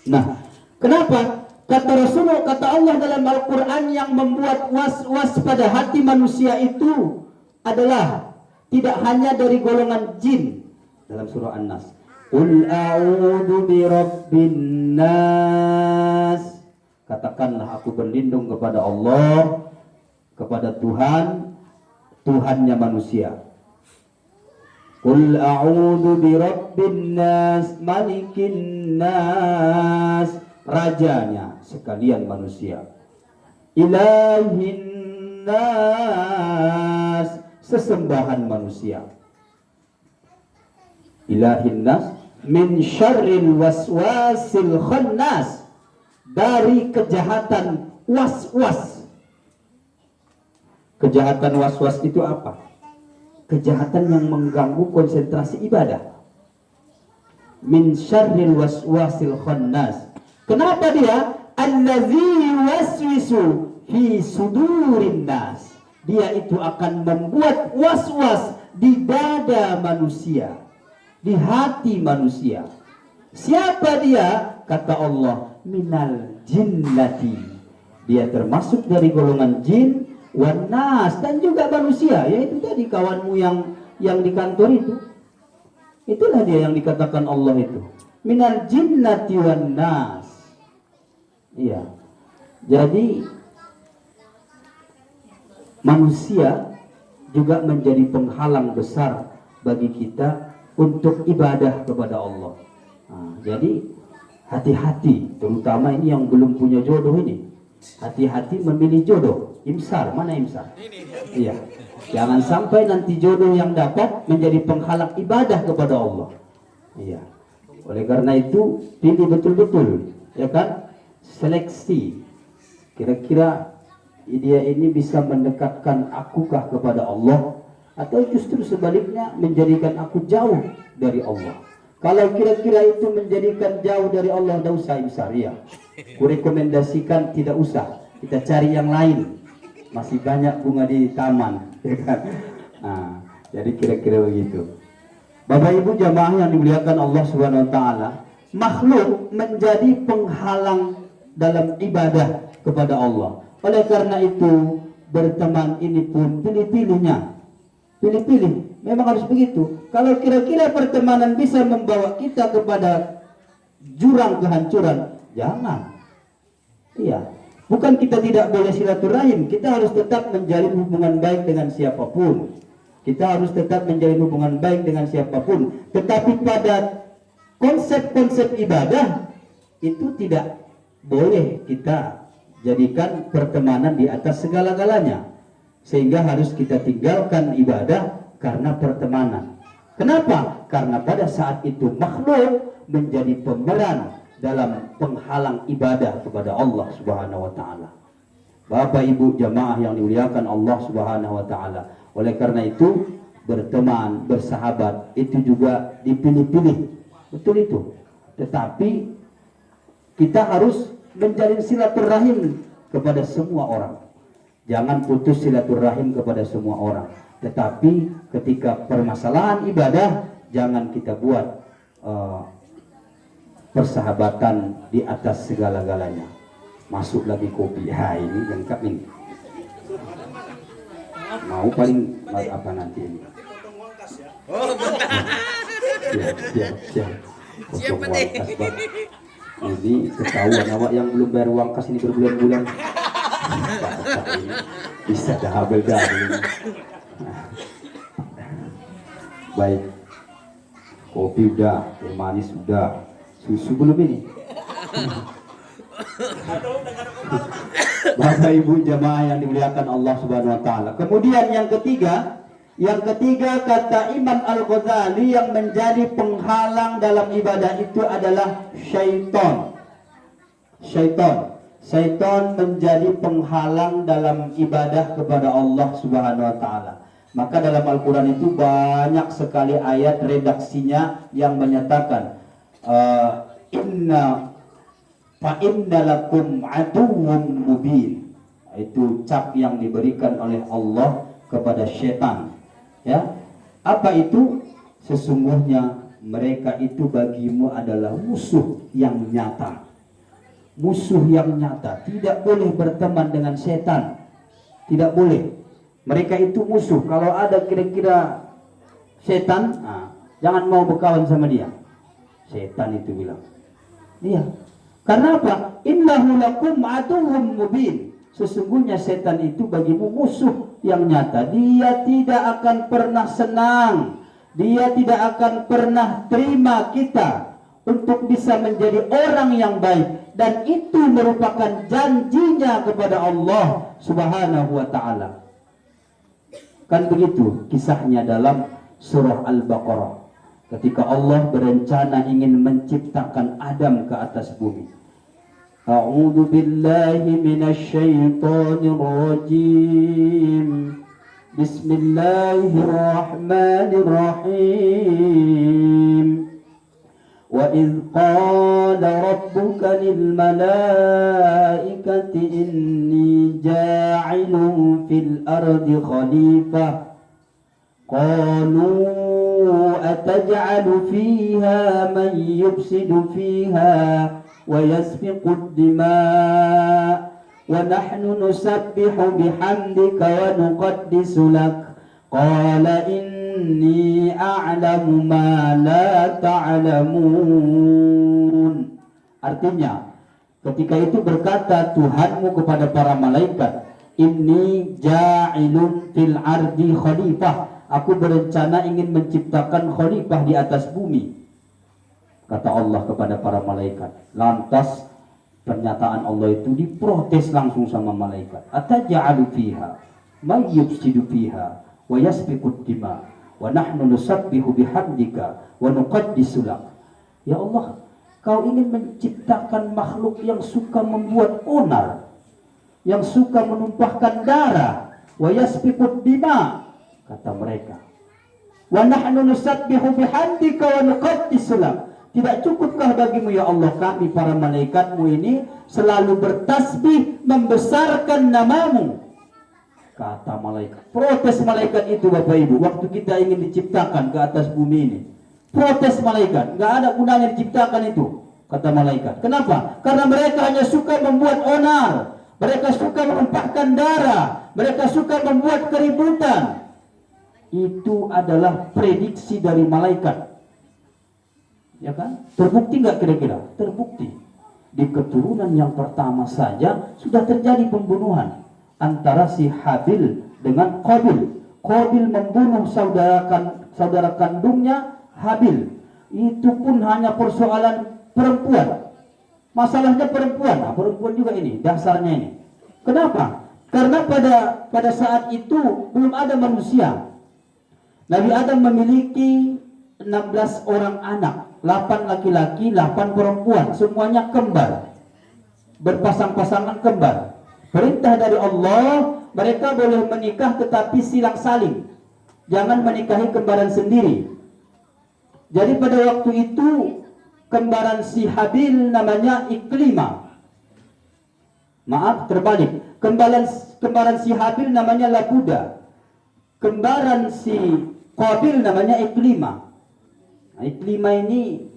Nah, kenapa? Kata Rasulullah, kata Allah dalam Al-Quran, yang membuat was-was pada hati manusia itu adalah tidak hanya dari golongan jin. Dalam surah An-Nas, Qul a'udhu birabbin nas. Katakanlah, aku berlindung kepada Allah, kepada Tuhannya manusia. Qul a'udhu birabbin nas, malikin nas, rajanya sekalian manusia. Ilahin nas, sesembahan manusia. Ilahin nas min syarril waswasil khannas, dari kejahatan was-was. Kejahatan was-was itu apa? Kejahatan yang mengganggu konsentrasi ibadah. Min syarril waswasil khannas. Kenapa dia? Allazi waswisu fi sudurin nas. Dia itu akan membuat was-was di dada manusia, di hati manusia. Siapa dia? Kata Allah, minal jinnati. Dia termasuk dari golongan jin, wanas, dan juga manusia. Yaitu tadi kawanmu yang di kantor itu. Itulah dia yang dikatakan Allah itu. Minal jinnati wanas. Iya. Jadi manusia juga menjadi penghalang besar bagi kita untuk ibadah kepada Allah. Nah, jadi hati-hati, terutama ini yang belum punya jodoh ini. Hati-hati memilih jodoh. Imsar, mana imsar? Iya. Jangan sampai nanti jodoh yang dapat menjadi penghalang ibadah kepada Allah. Iya. Oleh karena itu, pilih betul-betul, ya kan? Seleksi. Kira-kira dia ini bisa mendekatkan akukah kepada Allah, atau justru sebaliknya menjadikan aku jauh dari Allah. Kalau kira-kira itu menjadikan jauh dari Allah, tidak usah imsar, ya. Kurekomendasikan tidak usah. Kita cari yang lain. masih banyak bunga di taman, ya kan? Nah, jadi kira-kira begitu. Bapak Ibu jamaah yang dimuliakan Allah Subhanahu wa taala, makhluk menjadi penghalang dalam ibadah kepada Allah. Oleh karena itu, berteman ini pun pilih-pilihnya. Pilih-pilih, memang harus begitu. Kalau kira-kira pertemanan bisa membawa kita kepada jurang kehancuran, jangan. Iya, bukan kita tidak boleh silaturahim, kita harus tetap menjalin hubungan baik dengan siapapun. Kita harus tetap menjalin hubungan baik dengan siapapun. Tetapi pada konsep-konsep ibadah itu tidak boleh kita jadikan pertemanan di atas segala-galanya. Sehingga harus kita tinggalkan ibadah karena pertemanan. Kenapa? Karena pada saat itu makhluk menjadi pemeran dalam penghalang ibadah kepada Allah Subhanahu wa taala. Bapak Ibu jamaah yang dimuliakan Allah Subhanahu wa taala. Oleh karena itu, berteman, bersahabat itu juga dipilih-pilih. Betul itu. Tetapi kita harus menjalin silaturahim kepada semua orang. Jangan putus silaturahim kepada semua orang. Tetapi ketika permasalahan ibadah, jangan kita buat persahabatan di atas segala-galanya. Masuk lagi kopi. Ha, ini lengkap ini. Mau paling apa nanti ini? Oh, bentar. Siap. Siapa deh? Ini ketahuan awak yang belum bayar uang kas ini berbulan-bulan. Ini bisa dah habel dah ini. Baik, kopi udah, teh manis udah, susu belum ini? Bapak Ibu jamaah yang dimuliakan Allah Subhanahu wa taala. Kemudian yang ketiga kata Imam Al-Ghazali, yang menjadi penghalang dalam ibadah itu adalah syaitan. Syaitan menjadi penghalang dalam ibadah kepada Allah Subhanahu wa taala. Maka dalam Al-Qur'an itu banyak sekali ayat redaksinya yang menyatakan inna lakum aduwwun mubin. Itu cap yang diberikan oleh Allah kepada syaitan. Ya. Apa itu? Sesungguhnya mereka itu bagimu adalah musuh yang nyata. Musuh yang nyata. Tidak boleh berteman dengan setan. Tidak boleh. Mereka itu musuh. Kalau ada kira-kira setan, jangan mau berkawan sama dia. Setan itu bilang. Iya. Karena apa? Innahu lakum aduwwun mubin. Sesungguhnya setan itu bagimu musuh yang nyata. Dia tidak akan pernah senang. Dia tidak akan pernah terima kita untuk bisa menjadi orang yang baik. Dan itu merupakan janjinya kepada Allah Subhanahu wa ta'ala. Kan begitu kisahnya dalam surah Al-Baqarah. Ketika Allah berencana ingin menciptakan Adam ke atas bumi. A'udzu billahi minasy syaithanir rajim. Bismillahirrahmanirrahim. Wa idz qala rabbuka lil malaikati inni ja'ilun fil ardi khalifah. Qalu ataj'alu fiha man yufsidu fiha wa yasfiku ad-dima' wa nahnu nusabbihu bihamdika wa nuqaddisu lak. Qala inni a'lamu ma la ta'lamun. Artinya, ketika itu berkata Tuhanmu kepada para malaikat, inni ja'ilun fil ardi khalifah. Aku berencana ingin menciptakan khalifah di atas bumi. Kata Allah kepada para malaikat. Lantas pernyataan Allah itu diprotes langsung sama malaikat. Ataj'alu fiha may yufsidu fiha wa yasfiku ad-dima wa nahnu nusabbihu bihamdika wa nuqaddisu lak. Ya Allah, Kau ingin menciptakan makhluk yang suka membuat onar, yang suka menumpahkan darah, wa yasfiku ad-dima, kata mereka. Wa nahnu nusabbihu bihamdika wa nuqaddisu lak. Tidak cukupkah bagimu ya Allah, kami para malaikatmu ini selalu bertasbih membesarkan namamu. Kata malaikat. Protes malaikat itu Bapak Ibu. Waktu kita ingin diciptakan ke atas bumi ini. Protes malaikat. Nggak ada gunanya diciptakan itu. Kata malaikat. Kenapa? Karena mereka hanya suka membuat onar. Mereka suka menumpahkan darah. Mereka suka membuat keributan. Itu adalah prediksi dari malaikat. Ya kan? Terbukti nggak kira-kira? Terbukti. Di keturunan yang pertama saja sudah terjadi pembunuhan antara si Habil dengan Qabil. Qabil membunuh saudara kandungnya Habil. Itu pun hanya persoalan perempuan. Masalahnya perempuan. Nah, perempuan juga ini dasarnya ini. Kenapa? Karena pada saat itu belum ada manusia. Nabi Adam memiliki 16 orang anak, 8 laki-laki, 8 perempuan, semuanya kembar. Berpasang-pasangan kembar. Perintah dari Allah, mereka boleh menikah tetapi silang saling. Jangan menikahi kembaran sendiri. Jadi pada waktu itu kembaran si Habil namanya Iklima. Maaf, terbalik. Kembaran si Habil namanya Labuda. Kembaran si Qabil namanya Iklima. Nah, Iklima ini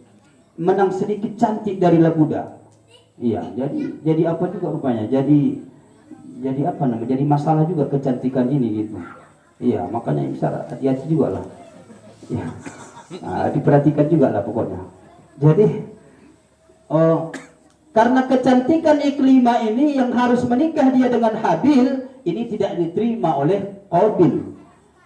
menang sedikit cantik dari Labuda. Iya, jadi apa juga rupanya? Jadi apa namanya? Jadi masalah juga kecantikan ini gitu. Iya, makanya bisa hati-hati juga lah. Iya. Nah, diperhatikan juga lah pokoknya. Jadi karena kecantikan Iklima ini yang harus menikah dia dengan Habil ini tidak diterima oleh Qabil.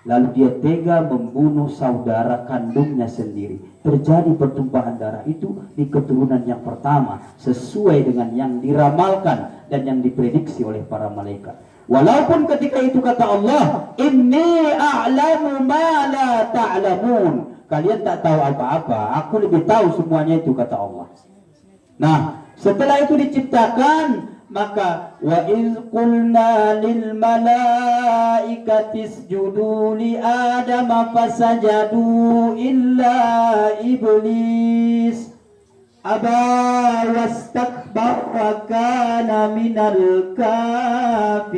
Lalu dia tega membunuh saudara kandungnya sendiri. Terjadi pertumpahan darah itu di keturunan yang pertama sesuai dengan yang diramalkan dan yang diprediksi oleh para malaikat. Walaupun ketika itu kata Allah, inni a'lamu ma la ta'lamun. Kalian tak tahu apa-apa, aku lebih tahu semuanya itu kata Allah. Nah, setelah itu diciptakan, maka wa iz qulna lil malaikati isjudu li adam fasajadu illa iblis aba wastakbara wa kana minal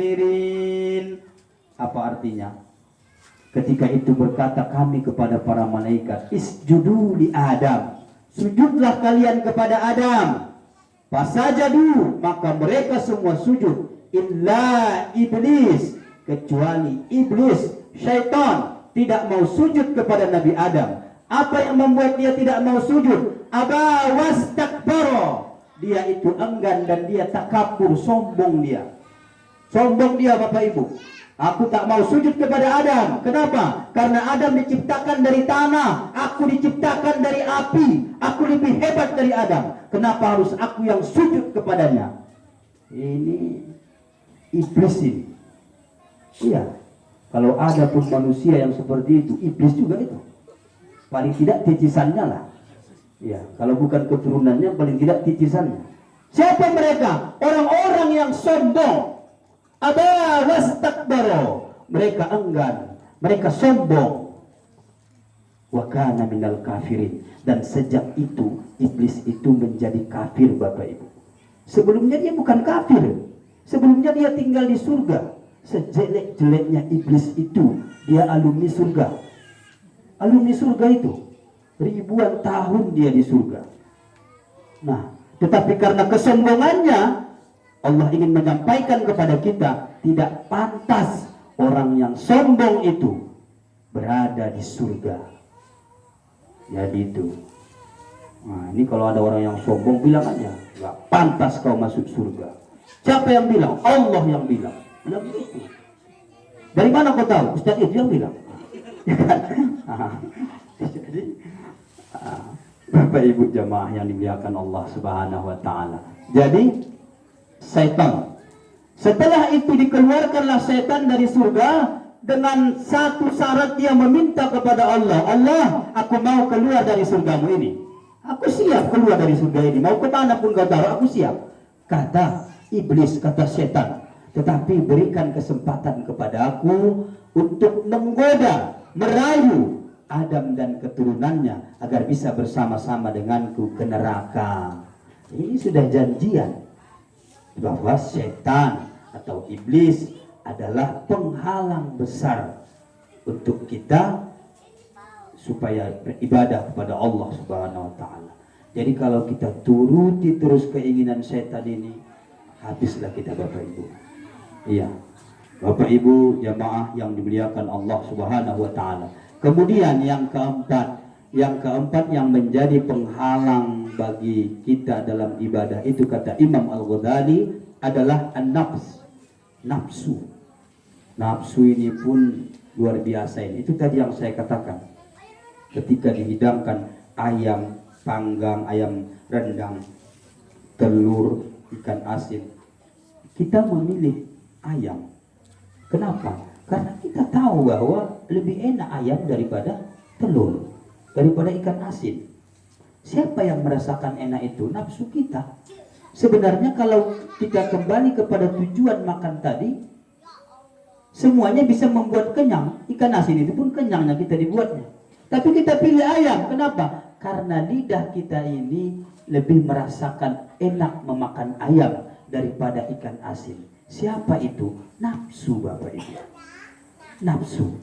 kafirin. Apa artinya? Ketika itu berkata kami kepada para malaikat, isjudu li Adam, sujudlah kalian kepada Adam. Fasajadu, maka mereka semua sujud, illa iblis, kecuali iblis, syaitan tidak mau sujud kepada Nabi Adam. Apa yang membuat dia tidak mau sujud? Aba wastakbara, dia itu enggan dan dia takabur, sombong dia. Sombong dia Bapak Ibu. Aku tak mau sujud kepada Adam. Kenapa? Karena Adam diciptakan dari tanah, aku diciptakan dari api. Aku lebih hebat dari Adam. Kenapa harus aku yang sujud kepadanya? Ini iblis ini. Iya. Kalau ada pun manusia yang seperti itu, iblis juga itu. Paling tidak titisannya lah. Iya. Kalau bukan keturunannya, paling tidak titisannya. Siapa mereka? Orang-orang yang sombong. Aba wastakbaro, mereka enggan, mereka sombong. Wa kana minal kafirin, dan sejak itu iblis itu menjadi kafir Bapak Ibu. Sebelumnya dia bukan kafir. Sebelumnya dia tinggal di surga. Sejelek-jeleknya iblis itu, dia alumni surga. Alumni surga itu ribuan tahun dia di surga. Nah, tetapi karena kesombongannya, Allah ingin menyampaikan kepada kita, tidak pantas orang yang sombong itu berada di surga. Jadi itu. Nah, ini kalau ada orang yang sombong, bilang aja, nggak pantas kau masuk surga. Siapa yang bilang? Allah yang bilang. Bilang begitu. Dari mana kau tahu? Ustaz itu yang bilang. Ya kan? Jadi, Bapak Ibu jamaah yang dimuliakan Allah Subhanahu wa taala. Jadi setan. Setelah itu dikeluarkanlah setan dari surga dengan satu syarat, dia meminta kepada Allah, Allah, aku mau keluar dari surgamu ini. Aku siap keluar dari surga ini. Mau kemana pun kau taruh, aku siap. Kata iblis, kata setan. Tetapi berikan kesempatan kepada aku untuk menggoda, merayu Adam dan keturunannya agar bisa bersama-sama denganku ke neraka. Ini sudah janjian bahwa setan atau iblis adalah penghalang besar untuk kita supaya beribadah kepada Allah Subhanahu wa taala. Jadi kalau kita turuti terus keinginan setan ini, habislah kita Bapak Ibu. Iya. Bapak Ibu jamaah yang dimuliakan Allah Subhanahu wa taala. Kemudian yang keempat yang menjadi penghalang bagi kita dalam ibadah itu kata Imam Al-Ghazali adalah an-nafs, nafsu. Nafsu ini pun luar biasa ini. Itu tadi yang saya katakan. Ketika dihidangkan ayam panggang, ayam rendang, telur, ikan asin, kita memilih ayam. Kenapa? Karena kita tahu bahwa lebih enak ayam daripada telur, daripada ikan asin. Siapa yang merasakan enak itu? Nafsu kita. Sebenarnya kalau kita kembali kepada tujuan makan tadi, semuanya bisa membuat kenyang. Ikan asin itu pun kenyangnya kita dibuatnya. Tapi kita pilih ayam. Kenapa? Karena lidah kita ini lebih merasakan enak memakan ayam daripada ikan asin. Siapa itu? Nafsu Bapak Ibu. Nafsu.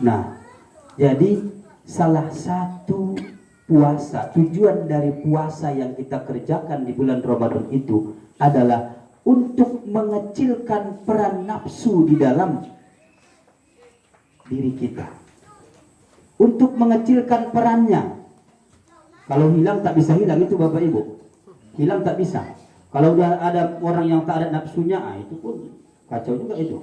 Nah, jadi salah satu puasa, tujuan dari puasa yang kita kerjakan di bulan Ramadan itu adalah untuk mengecilkan peran nafsu di dalam diri kita. Untuk mengecilkan perannya. Kalau hilang tak bisa hilang itu Bapak Ibu. Hilang tak bisa. Kalau udah ada orang yang tak ada nafsunya, itu pun kacau juga itu.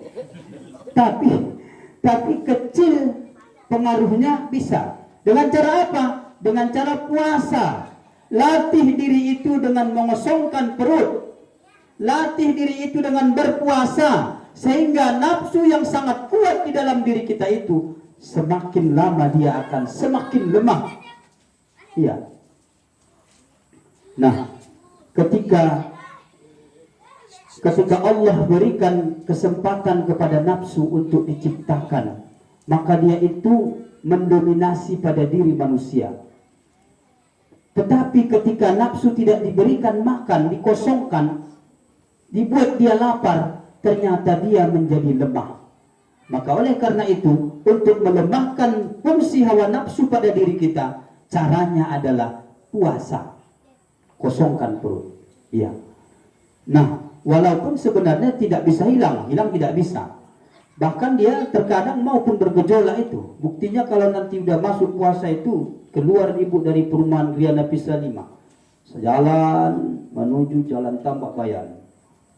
Tapi kecil pengaruhnya bisa. Dengan cara apa? Dengan cara puasa. Latih diri itu dengan mengosongkan perut. Latih diri itu dengan berpuasa. Sehingga nafsu yang sangat kuat di dalam diri kita itu, semakin lama dia akan semakin lemah. Iya. Nah, ketika Allah berikan kesempatan kepada nafsu untuk diciptakan, maka dia itu mendominasi pada diri manusia. Tetapi ketika nafsu tidak diberikan makan, dikosongkan, dibuat dia lapar, ternyata dia menjadi lemah. Maka oleh karena itu, untuk melemahkan fungsi hawa nafsu pada diri kita, caranya adalah puasa. Kosongkan perut. Iya. Nah, walaupun sebenarnya tidak bisa hilang tidak bisa. Bahkan dia terkadang maupun bergejolak itu. Buktinya kalau nanti udah masuk puasa itu, keluar ibu dari perumahan Griana Pisa 5. Sejalan menuju jalan Tambak Bayan.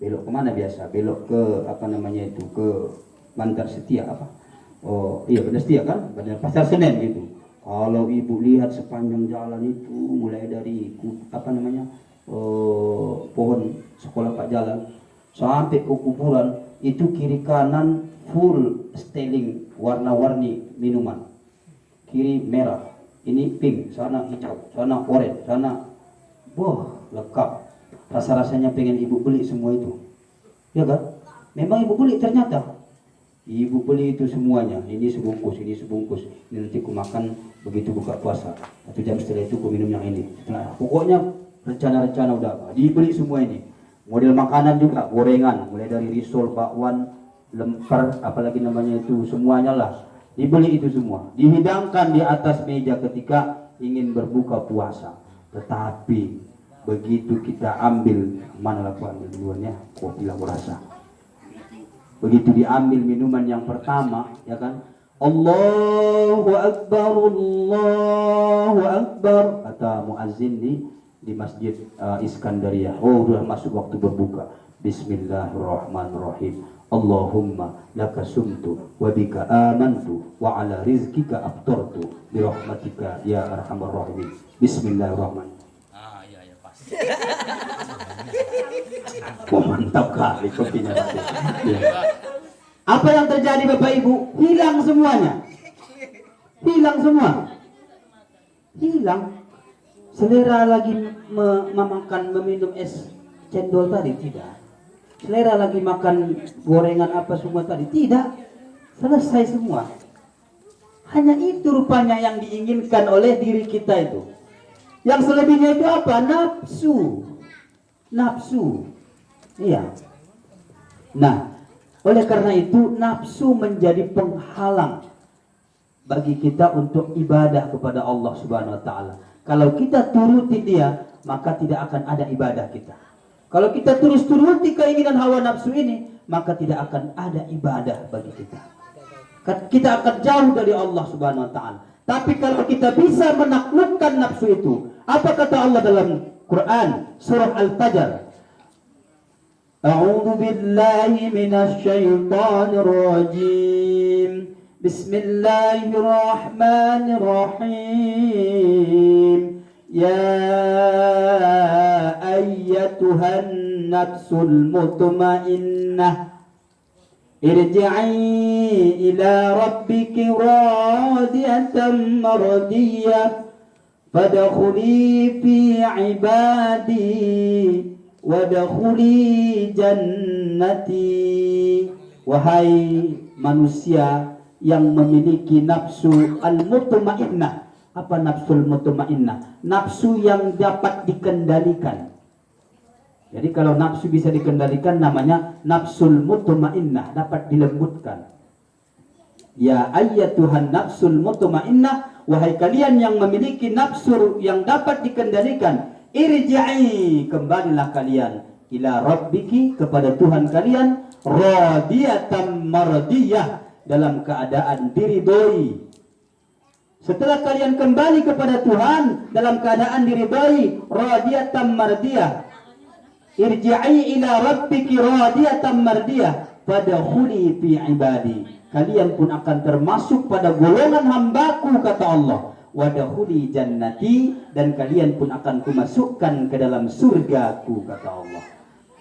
Belok kemana biasa? Belok ke ke Bantar Setia apa? Oh iya, Bandar Setia kan? Bandar Pasar Senen gitu. Kalau ibu lihat sepanjang jalan itu, mulai dari pohon sekolah Pak Jalan sampai ke kuburan, itu kiri kanan full styling warna-warni minuman. Kiri merah, ini pink, sana hijau, sana oranye, sana lengkap. Rasa-rasanya pengen ibu beli semua itu. Ya kan? Memang ibu beli ternyata. Ibu beli itu semuanya. Ini sebungkus, ini sebungkus. Ini nanti ku makan begitu buka puasa. 1 jam setelah itu ku minum yang ini. Nah, pokoknya rencana-rencana udah dibeli semua ini. Model makanan juga, gorengan, mulai dari risol, bakwan, lemper, apalagi namanya itu, semuanya lah. Dibeli itu semua. Dihidangkan di atas meja ketika ingin berbuka puasa. Tetapi begitu kita ambil, mana lah aku ambil duluan ya, kopi lah aku rasa. Begitu diambil minuman yang pertama, ya kan? Allahu Akbar, Allahu Akbar, kata muazzin di Masjid Iskandariyah. Oh, sudah masuk waktu berbuka. Bismillahirrahmanirrahim. Allahumma laka sumtu wa bika amantu wa ala rizkika aftartu bi rahmatika ya arhamar rahimin. Bismillahirrahmanirrahim. Iya pas. Wah, mantap kali kopinya. Ya. Apa yang terjadi Bapak Ibu? Hilang semuanya. Hilang semua. Hilang. Selera lagi meminum es cendol tadi? Tidak. Selera lagi makan gorengan apa semua tadi? Tidak. Selesai semua. Hanya itu rupanya yang diinginkan oleh diri kita itu. Yang selebihnya itu apa? Nafsu. Nafsu. Iya. Nah, Oleh karena itu nafsu menjadi penghalang bagi kita untuk ibadah kepada Allah Subhanahu wa taala. Kalau kita turuti dia, maka tidak akan ada ibadah kita. Kalau kita terus turuti keinginan hawa nafsu ini, maka tidak akan ada ibadah bagi kita. Kita akan jauh dari Allah Subhanahu wa taala. Tapi kalau kita bisa menaklukkan nafsu itu, apa kata Allah dalam Quran surah Al-Fajr? A'udzu billahi minasy syaithanir rajim. Bismillahirrahmanirrahim. Ya ayyatuhan nafsul mutmainnah irji'i ila rabbiki radiyatan mardiyah fadkhuli fi ibadi wadkhuli jannati. Wahai manusia yang memiliki nafsu al-mutmainnah. Apa nafsul mutmainnah? Nafsu yang dapat dikendalikan. Jadi kalau nafsu bisa dikendalikan namanya nafsul mutmainnah, dapat dilembutkan. Ya ayyatuhan nafsul mutmainnah, wahai kalian yang memiliki nafsu yang dapat dikendalikan, irji'i, kembalilah kalian ila rabbiki, kepada Tuhan kalian, radiyatan mardiyah, dalam keadaan diridhoi. Setelah kalian kembali kepada Tuhan dalam keadaan diridhai, radiyatan mardiyah, irji'i ila rabbiki radiyatan mardiyah fadkhuli fi ibadi, kalian pun akan termasuk pada golongan hambaku, kata Allah. Wadkhuli jannati, dan kalian pun akan kumasukkan ke dalam surgaku, kata Allah.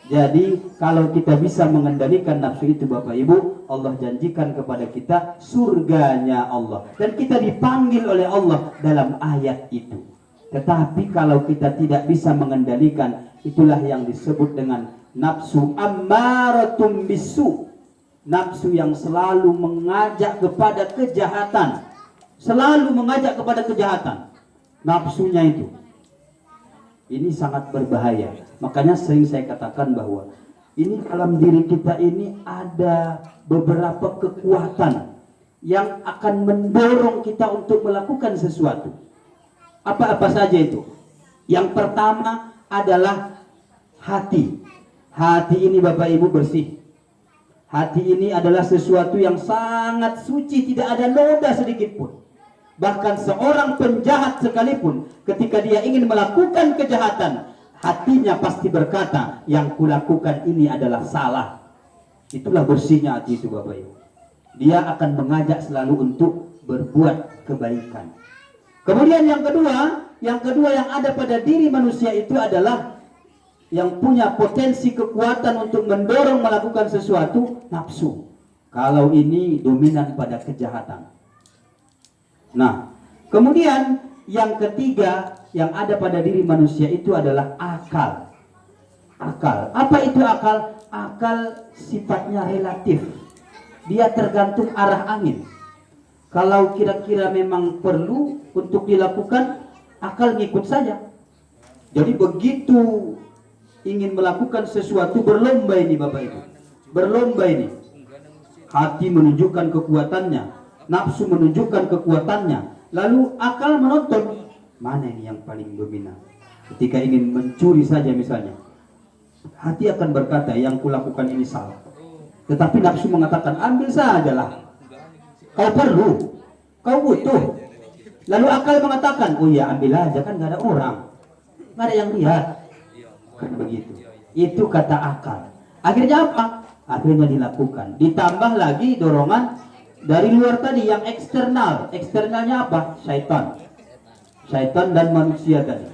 Jadi kalau kita bisa mengendalikan nafsu itu Bapak Ibu, Allah janjikan kepada kita surganya Allah, dan kita dipanggil oleh Allah dalam ayat itu. Tetapi kalau kita tidak bisa mengendalikan, itulah yang disebut dengan nafsu ammaratum bisu, nafsu yang selalu mengajak kepada kejahatan, selalu mengajak kepada kejahatan. Nafsunya itu, ini sangat berbahaya. Makanya sering saya katakan bahwa ini dalam diri kita ini ada beberapa kekuatan yang akan mendorong kita untuk melakukan sesuatu. Apa-apa saja itu? Yang pertama adalah hati. Hati ini Bapak Ibu bersih. Hati ini adalah sesuatu yang sangat suci, tidak ada noda sedikit pun. Bahkan seorang penjahat sekalipun, ketika dia ingin melakukan kejahatan, hatinya pasti berkata, yang kulakukan ini adalah salah. Itulah bersihnya hati itu Bapak Ibu. Dia akan mengajak selalu untuk berbuat kebaikan. Kemudian yang kedua yang ada pada diri manusia itu adalah yang punya potensi kekuatan untuk mendorong melakukan sesuatu, nafsu. Kalau ini dominan pada kejahatan. Nah, kemudian yang ketiga yang ada pada diri manusia itu adalah akal. Akal. Apa itu akal? Akal sifatnya relatif. Dia tergantung arah angin. Kalau kira-kira memang perlu untuk dilakukan, akal ngikut saja. Jadi begitu ingin melakukan sesuatu, berlomba ini Bapak Ibu. Berlomba ini. Hati menunjukkan kekuatannya, nafsu menunjukkan kekuatannya, lalu akal menonton. Mana ini yang paling dominan? Ketika ingin mencuri saja misalnya, hati akan berkata yang kulakukan ini salah. Tetapi nafsu mengatakan ambil sajalah. Kau perlu, kau butuh. Lalu akal mengatakan, oh ya ambil aja, kan gak ada orang, gak ada yang lihat. Kan begitu. Itu kata akal. Akhirnya apa? Akhirnya dilakukan. Ditambah lagi dorongan dari luar tadi yang eksternal. Eksternalnya apa? Syaitan. Syaitan dan manusia tadi.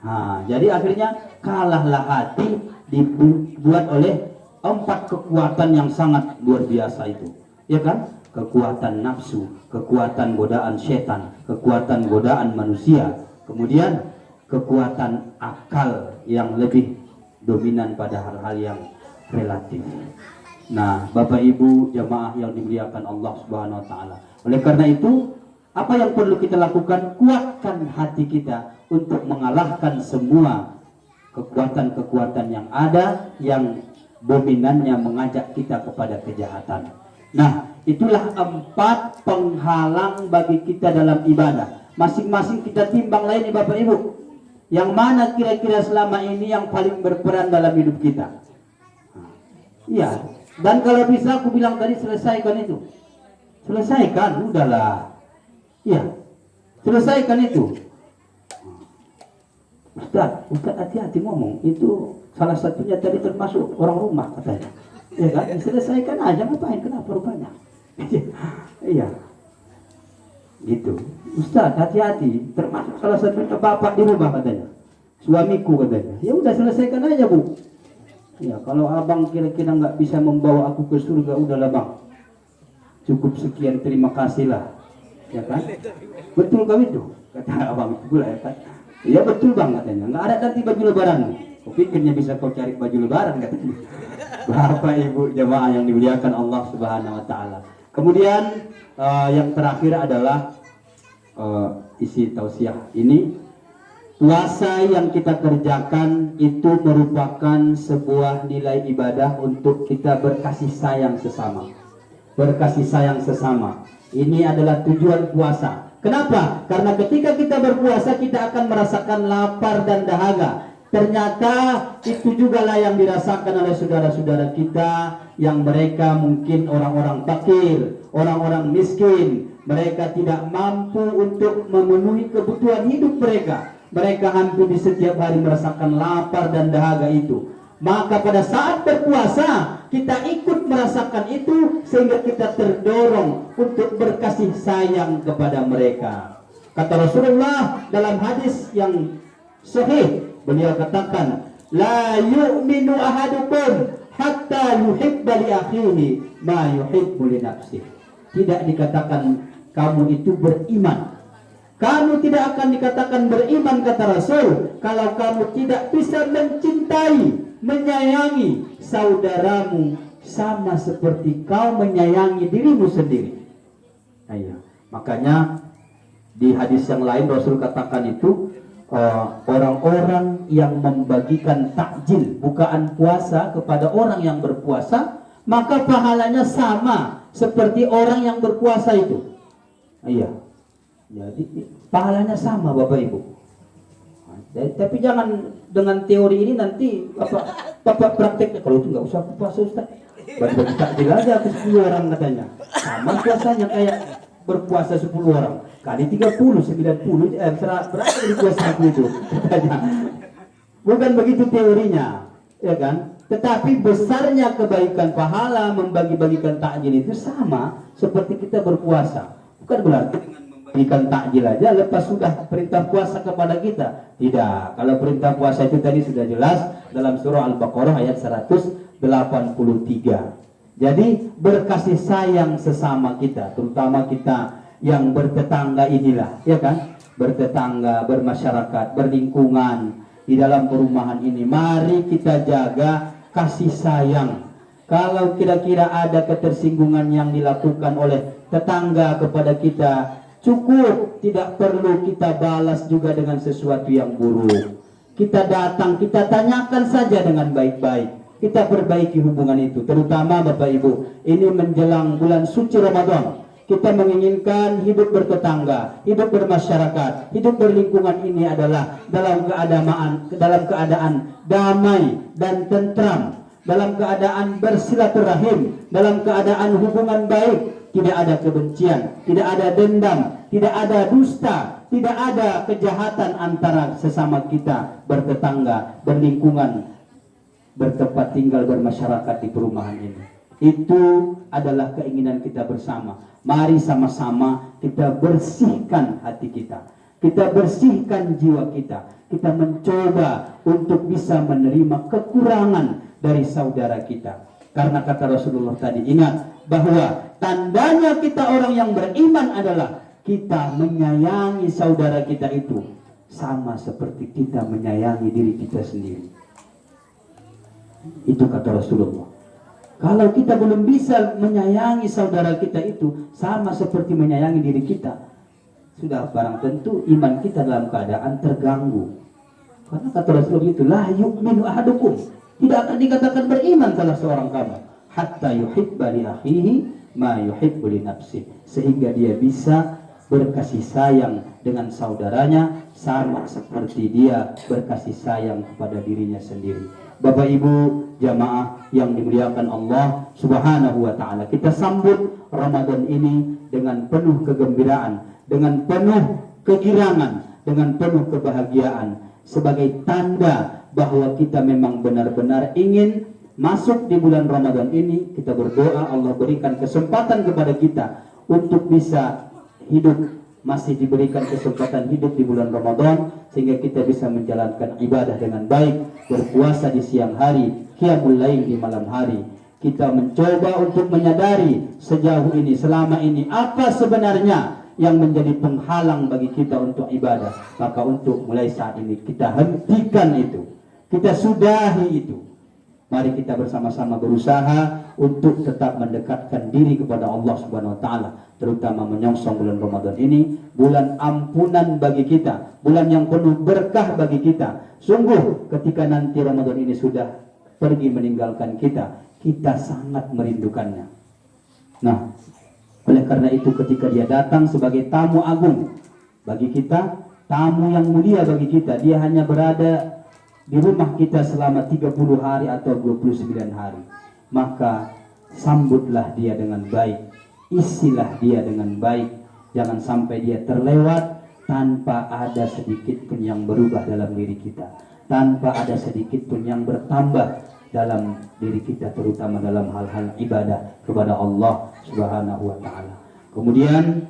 Nah, jadi akhirnya kalahlah hati, dibuat oleh 4 kekuatan yang sangat luar biasa itu. Ya kan? Kekuatan nafsu, kekuatan godaan setan, kekuatan godaan manusia, kemudian kekuatan akal yang lebih dominan pada hal-hal yang relatif. Nah, Bapak Ibu jamaah yang dimuliakan Allah Subhanahu wa taala. Oleh karena itu, apa yang perlu kita lakukan? Kuatkan hati kita untuk mengalahkan semua kekuatan-kekuatan yang ada yang dominannya mengajak kita kepada kejahatan. Nah, itulah 4 penghalang bagi kita dalam ibadah. Masing-masing kita timbang lain nih Bapak Ibu. Yang mana kira-kira selama ini yang paling berperan dalam hidup kita? Iya. Dan kalau bisa aku bilang tadi, selesaikan itu. Selesaikan, udahlah. Iya. Selesaikan itu. Ustaz hati-hati ngomong. Itu salah satunya tadi termasuk orang rumah katanya. Ya kan? Selesaikan aja, ngapain? Kenapa rupanya? Iya. Gitu. Ustaz hati-hati, termasuk salah satunya bapak di rumah katanya. Suamiku katanya. Ya udah selesaikan aja, Bu. Ya, kalau abang kira-kira nggak bisa membawa aku ke surga, udahlah bang. Cukup sekian, terima kasih lah. Ya kan? Betul kau itu? Kata abang itu pula ya kan? Iya betul bang katanya. Nggak ada nanti baju lebaran. Kau pikirnya bisa kau cari baju lebaran katanya. Bapak Ibu jemaah yang dimuliakan Allah Subhanahu Wa Taala. Kemudian yang terakhir adalah isi tausiah ini. Puasa yang kita kerjakan itu merupakan sebuah nilai ibadah untuk kita berkasih sayang sesama. Berkasih sayang sesama. Ini adalah tujuan puasa. Kenapa? Karena ketika kita berpuasa kita akan merasakan lapar dan dahaga. Ternyata itu juga lah yang dirasakan oleh saudara-saudara kita yang mereka mungkin orang-orang fakir, orang-orang miskin. Mereka tidak mampu untuk memenuhi kebutuhan hidup mereka. Mereka hampir di setiap hari merasakan lapar dan dahaga itu. Maka pada saat berpuasa kita ikut merasakan itu sehingga kita terdorong untuk berkasih sayang kepada mereka. Kata Rasulullah dalam hadis yang sahih, beliau katakan, la yu'minu ahadukum hatta yuhibba li akhihi ma yuhibbu li nafsihi. Tidak dikatakan kamu itu beriman. Kamu tidak akan dikatakan beriman, kata Rasul, kalau kamu tidak bisa mencintai, menyayangi saudaramu sama seperti kau menyayangi dirimu sendiri. Iya. Makanya di hadis yang lain Rasul katakan itu, orang-orang yang membagikan takjil bukaan puasa kepada orang yang berpuasa, maka pahalanya sama seperti orang yang berpuasa itu. Iya. Jadi pahalanya sama Bapak Ibu. Tapi jangan dengan teori ini nanti Bapak prakteknya. Kalau itu nggak usah puasa Ustaz. Bagi takjil aja ke 10 orang katanya. Sama puasanya kayak berpuasa 10 orang. Kali 30, 90, berapa dari puasa itu katanya. Bukan begitu teorinya, ya kan? Tetapi besarnya kebaikan pahala membagi-bagikan takjil itu sama seperti kita berpuasa. Bukan berarti ikan takjil aja lepas sudah perintah puasa kepada kita. Tidak. Kalau perintah puasa itu tadi sudah jelas dalam surah Al-Baqarah ayat 183. Jadi berkasih sayang sesama kita, terutama kita yang bertetangga inilah, ya kan? Bertetangga, bermasyarakat, berlingkungan di dalam perumahan ini. Mari kita jaga kasih sayang. Kalau kira-kira ada ketersinggungan yang dilakukan oleh tetangga kepada kita, cukup, tidak perlu kita balas juga dengan sesuatu yang buruk. Kita datang, kita tanyakan saja dengan baik-baik. Kita perbaiki hubungan itu. Terutama Bapak Ibu, ini menjelang bulan suci Ramadan. Kita menginginkan hidup bertetangga, hidup bermasyarakat, hidup berlingkungan ini adalah dalam keadaan damai dan tentram, dalam keadaan bersilaturahim, dalam keadaan hubungan baik. Tidak ada kebencian, tidak ada dendam, tidak ada dusta, tidak ada kejahatan antara sesama kita bertetangga, berlingkungan, bertempat tinggal, bermasyarakat di perumahan ini. Itu adalah keinginan kita bersama. Mari sama-sama kita bersihkan hati kita, kita bersihkan jiwa kita, kita mencoba untuk bisa menerima kekurangan dari saudara kita. Karena kata Rasulullah tadi, ingat bahwa tandanya kita orang yang beriman adalah kita menyayangi saudara kita itu sama seperti kita menyayangi diri kita sendiri. Itu kata Rasulullah. Kalau kita belum bisa menyayangi saudara kita itu sama seperti menyayangi diri kita, sudah barang tentu iman kita dalam keadaan terganggu. Karena kata Rasulullah itu, la yu'minu ahadukum tidak akan dikatakan beriman salah seorang kamu. Hatta yuhibba li akhihi ma yuhibbu li nafsihi, sehingga dia bisa berkasih sayang dengan saudaranya sama seperti dia berkasih sayang kepada dirinya sendiri. Bapak Ibu jamaah yang dimuliakan Allah Subhanahu wa taala, kita sambut Ramadan ini dengan penuh kegembiraan, dengan penuh kegirangan, dengan penuh kebahagiaan, sebagai tanda bahwa kita memang benar-benar ingin masuk di bulan Ramadan ini. Kita berdoa Allah berikan kesempatan kepada kita untuk bisa hidup, masih diberikan kesempatan hidup di bulan Ramadan, sehingga kita bisa menjalankan ibadah dengan baik, berpuasa di siang hari, qiyamul lail di malam hari. Kita mencoba untuk menyadari sejauh ini, selama ini, apa sebenarnya yang menjadi penghalang bagi kita untuk ibadah. Maka untuk mulai saat ini kita hentikan itu, kita sudahi itu. Mari kita bersama-sama berusaha untuk tetap mendekatkan diri kepada Allah Subhanahu wa taala, terutama menyongsong bulan Ramadan ini, bulan ampunan bagi kita, bulan yang penuh berkah bagi kita. Sungguh ketika nanti Ramadan ini sudah pergi meninggalkan kita, kita sangat merindukannya. Nah, oleh karena itu ketika dia datang sebagai tamu agung bagi kita, tamu yang mulia bagi kita, dia hanya berada di rumah kita selama 30 hari atau 29 hari, maka sambutlah dia dengan baik, isilah dia dengan baik. Jangan sampai dia terlewat tanpa ada sedikit pun yang berubah dalam diri kita, tanpa ada sedikit pun yang bertambah dalam diri kita, terutama dalam hal-hal ibadah kepada Allah Subhanahu wa taala. Kemudian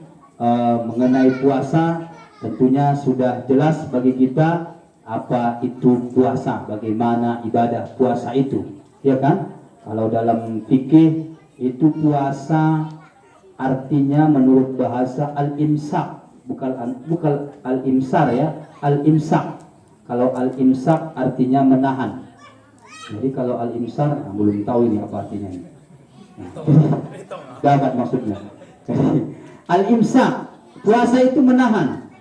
mengenai puasa, tentunya sudah jelas bagi kita apa itu puasa, bagaimana ibadah puasa itu, ya kan? Kalau dalam fikih itu puasa artinya menurut bahasa al-imsak, bukan al-imsar ya, al-imsak. Kalau al-imsak artinya menahan. Jadi kalau al-imsar, belum tahu ini apa artinya ini. Dapat maksudnya. Al-imsak, puasa itu menahan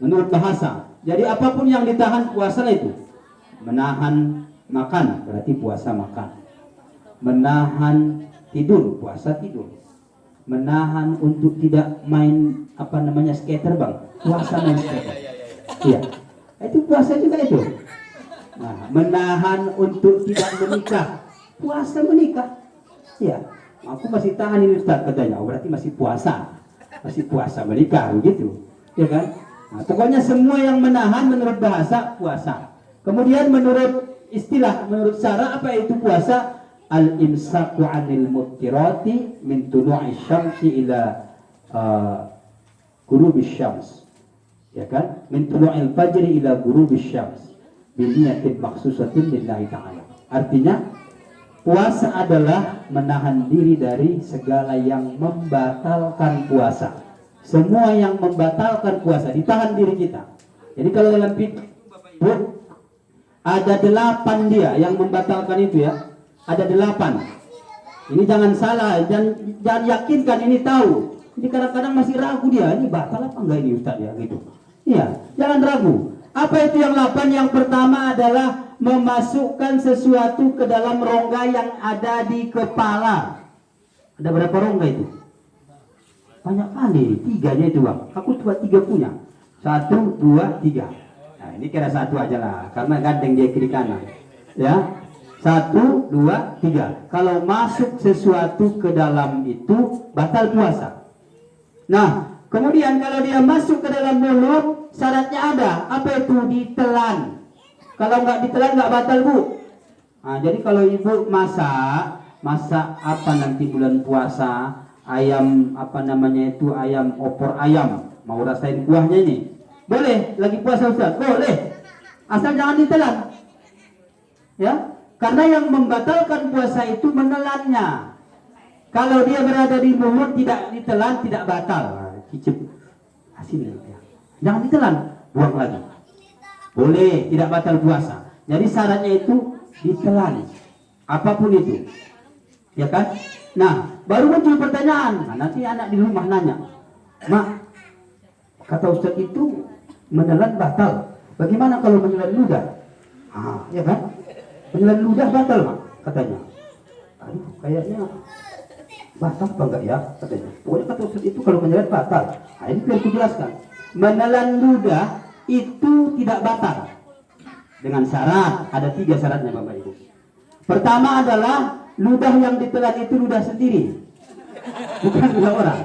menurut bahasa. Jadi apapun yang ditahan puasa itu. Menahan makan berarti puasa makan. Menahan tidur, puasa tidur. Menahan untuk tidak main skater bang, puasa main skater. Iya, itu puasa juga itu. Nah, menahan untuk tidak menikah, puasa menikah. Iya, aku masih tahan ini Ustaz katanya, berarti masih puasa menikah begitu, ya kan? Nah, pokoknya semua yang menahan menurut bahasa puasa. Kemudian menurut istilah, menurut syara, apa itu puasa? Al-imsaku 'anil muftirati min tulu'i syamsi ila ghurubis syams. Ya kan? Min tulu'il fajri ila ghurubis syams bi niyatin makhsusatin lillahi ta'ala. Artinya puasa adalah menahan diri dari segala yang membatalkan puasa. Semua yang membatalkan puasa ditahan diri kita. Jadi kalau dalam fikih ada 8 dia yang membatalkan itu ya. Ada 8. Ini jangan salah, jangan yakinkan ini tahu. Jadi kadang-kadang masih ragu dia, ini batal apa enggak ini Ustaz ya gitu. Iya, jangan ragu. Apa itu yang 8? Yang pertama adalah memasukkan sesuatu ke dalam rongga yang ada di kepala. Ada berapa rongga itu? Banyak kali, 3-nya itu bang. Aku cuma 3 punya. 1, 2, 3. Nah ini kira 1 aja lah, karena gandeng dia kiri kanan. Ya, 1, 2, 3. Kalau masuk sesuatu ke dalam itu batal puasa. Nah, kemudian kalau dia masuk ke dalam mulut, syaratnya ada. Apa itu? Ditelan. Kalau nggak ditelan nggak batal bu. Nah, jadi kalau ibu masak apa nanti bulan puasa, ayam ayam opor ayam, mau rasain kuahnya ini, boleh lagi puasa Ustaz, boleh, asal jangan ditelan ya, karena yang membatalkan puasa itu menelannya. Kalau dia berada di mulut tidak ditelan tidak batal. Cicip hasilnya ya. Jangan ditelan, buang lagi, boleh, tidak batal puasa. Jadi syaratnya itu ditelan apapun itu, ya kan? Nah, baru muncul pertanyaan. Nah, nanti anak di rumah nanya, Mak, kata Ustaz itu menelan batal. Bagaimana kalau menelan ludah? Ah, ya kan? Menelan ludah batal mak, katanya. Aduh, kayaknya batal apa enggak ya, katanya. Pokoknya kata Ustaz itu kalau menelan batal. Nah, ini biar aku jelaskan. Menelan ludah itu tidak batal. Dengan syarat, ada 3 syaratnya Bapak Ibu. Pertama adalah ludah yang ditelan itu ludah sendiri, bukan ludah orang.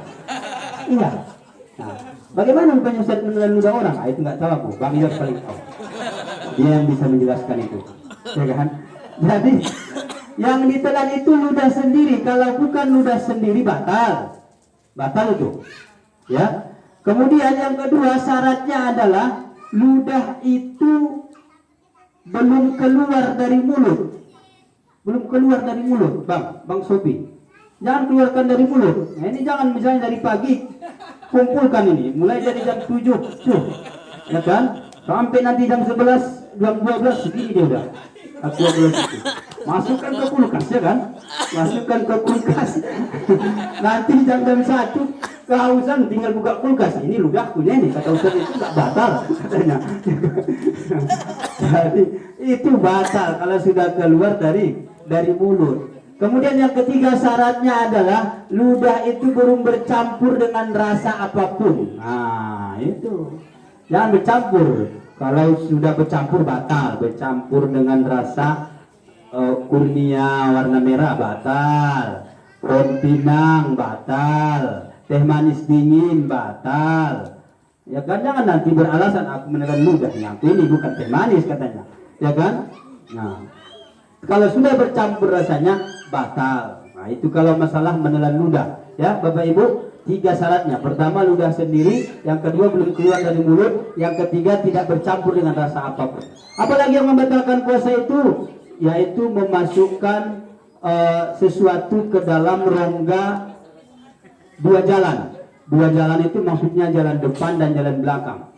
Iya. Nah, bagaimana rupanya Ustaz menelan ludah orang? Itu nggak tahu aku. Bang Yos paling tahu. Dia yang bisa menjelaskan itu, ya kan? Jadi yang ditelan itu ludah sendiri. Kalau bukan ludah sendiri batal, batal itu. Ya. Kemudian yang kedua syaratnya adalah ludah itu belum keluar dari mulut. Belum keluar dari mulut, Bang Sopi. Jangan keluarkan dari mulut. Nah, ini jangan misalnya dari pagi kumpulkan ini, mulai dari jam 7, ya kan? Sampai nanti jam 11, jam 12 segini dia udah. Aku itu. Masukkan ke kulkas ya kan? Masukkan ke kulkas. Nanti jam 1 kehausan tinggal buka kulkas. Ini ludahku nih, kata Ustaz itu enggak batal katanya. Jadi itu batal kalau sudah keluar dari mulut. Kemudian yang ketiga syaratnya adalah ludah itu belum bercampur dengan rasa apapun. Nah itu jangan bercampur. Kalau sudah bercampur batal. Bercampur dengan rasa kurnia warna merah batal, pohon pinang batal, teh manis dingin batal. Ya kan, jangan nanti beralasan aku menelan ludah. Yang ini bukan teh manis katanya, ya kan? Nah, kalau sudah bercampur rasanya batal. Nah, itu kalau masalah menelan ludah. Ya, Bapak Ibu, 3 syaratnya. Pertama ludah sendiri, yang kedua belum keluar dari mulut, yang ketiga tidak bercampur dengan rasa apapun. Apalagi yang membatalkan puasa itu, yaitu memasukkan sesuatu ke dalam rongga 2 jalan. 2 jalan itu maksudnya jalan depan dan jalan belakang.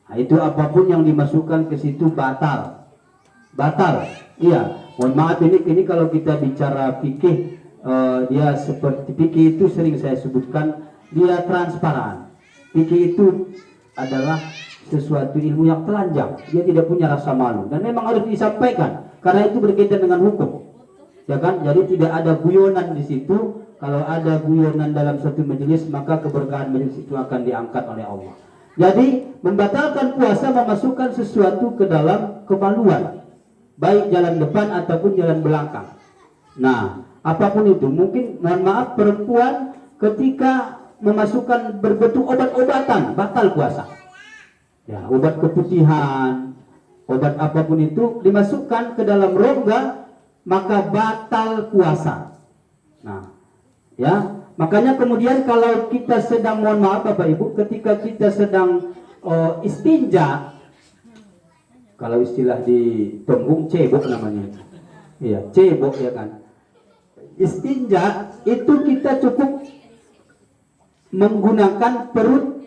Nah, itu apapun yang dimasukkan ke situ batal. Batal. Iya. Mohon maaf ini kalau kita bicara fikih, dia seperti fikih itu sering saya sebutkan dia transparan. Fikih itu adalah sesuatu ilmu yang telanjang. Dia tidak punya rasa malu dan memang harus disampaikan karena itu berkaitan dengan hukum. Ya kan? Jadi tidak ada guyonan di situ. Kalau ada guyonan dalam satu majelis, maka keberkahan majelis itu akan diangkat oleh Allah. Jadi membatalkan puasa memasukkan sesuatu ke dalam kemaluan, baik jalan depan ataupun jalan belakang. Nah, apapun itu, mungkin mohon maaf perempuan ketika memasukkan berbentuk obat-obatan batal puasa. Ya, obat keputihan, obat apapun itu dimasukkan ke dalam rongga, maka batal puasa. Nah, ya, makanya kemudian kalau kita sedang, mohon maaf Bapak Ibu, ketika kita sedang istinja, kalau istilah di tembung cebok namanya, iya cebok ya kan. Istinja itu kita cukup menggunakan perut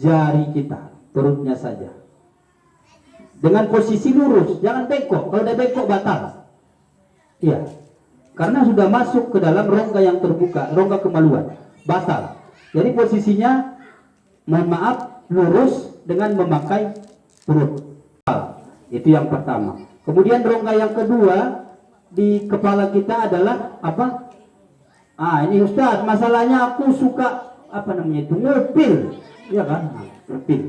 jari kita, perutnya saja, dengan posisi lurus, jangan bengkok. Kalau udah bengkok batal. Iya. Karena sudah masuk ke dalam rongga yang terbuka, rongga kemaluan, batal. Jadi posisinya, mohon maaf, lurus dengan memakai perut. Itu yang pertama. Kemudian rongga yang kedua di kepala kita adalah apa? Ini Ustaz, masalahnya aku suka apa namanya itu ngupil, ya kan? Ngupil.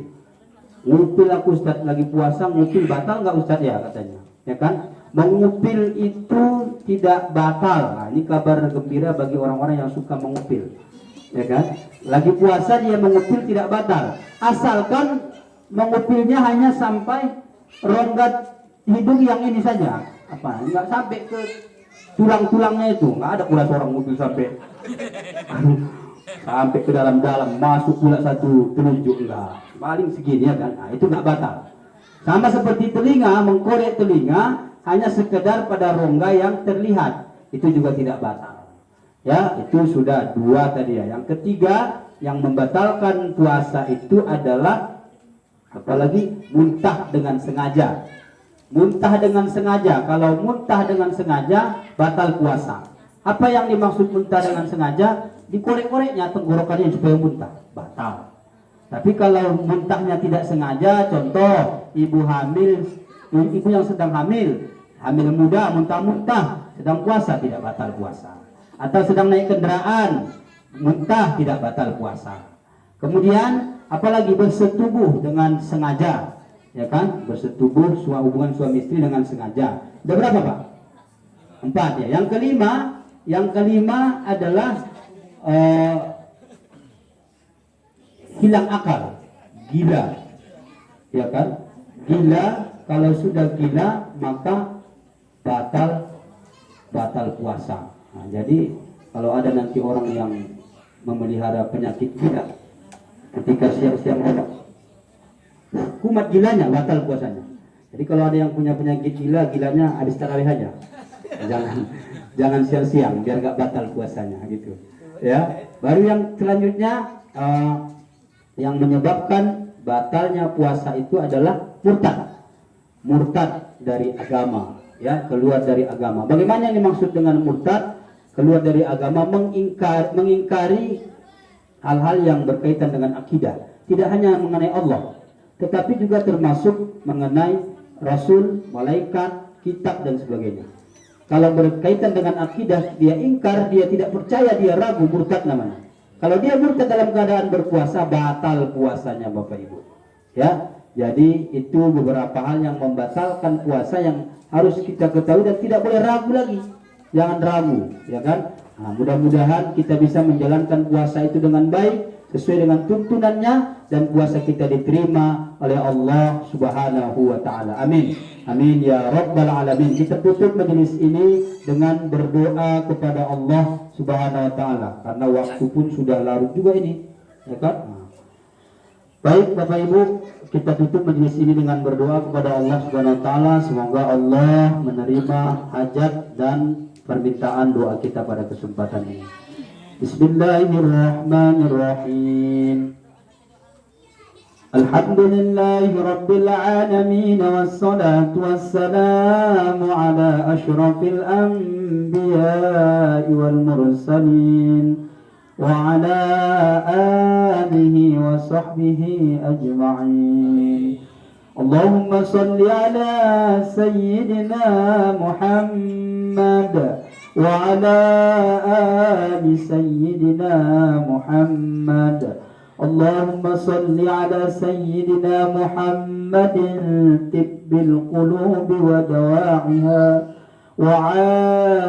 Ngupil aku Ustaz, lagi puasa ngupil, batal nggak Ustaz ya katanya, ya kan? Mengupil itu tidak batal. Nah, ini kabar gembira bagi orang-orang yang suka mengupil, ya kan? Lagi puasa dia mengupil tidak batal, asalkan mengupilnya hanya sampai rongga hidung yang ini saja. Apa? Enggak sampai ke tulang-tulangnya itu. Enggak ada pula seorang ngupil sampai sampai ke dalam-dalam, masuk pula satu telunjuk, enggak. Paling segini ya kan. Nah, itu enggak batal. Sama seperti telinga, mengkorek telinga hanya sekedar pada rongga yang terlihat, itu juga tidak batal. Ya, itu sudah 2 tadi ya. Yang ketiga yang membatalkan puasa itu adalah apalagi muntah dengan sengaja. Muntah dengan sengaja. Kalau muntah dengan sengaja batal puasa. Apa yang dimaksud muntah dengan sengaja? Dikorek-koreknya tenggorokannya supaya muntah, batal. Tapi kalau muntahnya tidak sengaja, contoh ibu hamil, ibu yang sedang hamil, hamil muda muntah-muntah sedang puasa tidak batal puasa, atau sedang naik kendaraan muntah tidak batal puasa. Kemudian apalagi bersetubuh dengan sengaja, ya kan, bersetubuh hubungan suami istri dengan sengaja. Ada berapa Pak? 4 ya. Yang kelima adalah hilang akal, gila, ya kan? Gila, kalau sudah gila maka batal puasa. Nah, jadi kalau ada nanti orang yang memelihara penyakit gila, ketika siang-siang kumat gilanya batal puasanya. Jadi kalau ada yang punya penyakit gila, gilanya habis tarawih aja. Jangan siang-siang biar gak batal puasanya gitu. Ya. Baru yang selanjutnya yang menyebabkan batalnya puasa itu adalah murtad dari agama, ya, keluar dari agama. Bagaimana yang dimaksud dengan murtad? Keluar dari agama, mengingkari hal-hal yang berkaitan dengan akidah. Tidak hanya mengenai Allah, tetapi juga termasuk mengenai Rasul, malaikat, kitab dan sebagainya. Kalau berkaitan dengan akidah, dia ingkar, dia tidak percaya, dia ragu, murtad namanya. Kalau dia murtad dalam keadaan berpuasa, batal puasanya Bapak Ibu. Ya, jadi itu beberapa hal yang membatalkan puasa yang harus kita ketahui dan tidak boleh ragu lagi. Jangan ragu, ya kan? Nah, mudah-mudahan kita bisa menjalankan puasa itu dengan baik, sesuai dengan tuntunannya, dan puasa kita diterima oleh Allah Subhanahu wa taala. Amin. Amin ya rabbal alamin. Kita tutup majelis ini dengan berdoa kepada Allah Subhanahu wa taala karena waktu pun sudah larut juga ini, ya kan? Nah. Baik Bapak Ibu, kita tutup majelis ini dengan berdoa kepada Allah Subhanahu wa taala. Semoga Allah menerima hajat dan permintaan doa kita pada kesempatan ini. Bismillahirrahmanirrahim. Alhamdulillahi rabbil alamin, wassalatu wassalamu ala asyrafil anbiya'i wal mursalin wa ala alihi wa sahbihi ajma'in. Allahumma salli ala sayyidina Muhammad wa ala ali sayyidina Muhammad. Allahumma salli ala sayyidina Muhammadin tibbil qulubi wa dawa'iha wa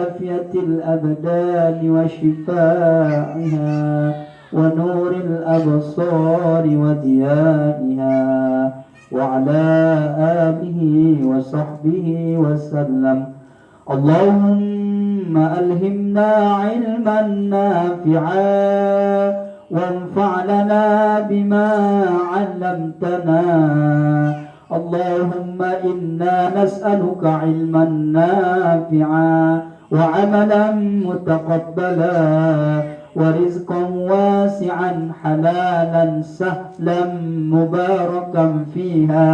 afiyatil abdani wa shifa'iha wa nuril absari wa diyaniha wa ala alihi wa sahbihi wa sallam. Allahumma alhimna ilman nafi'a وانفع لنا بما علمتنا. اللهم إنا نسألك علما نافعا وعملا متقبلا ورزقا واسعا حلالا سهلا مباركا فيها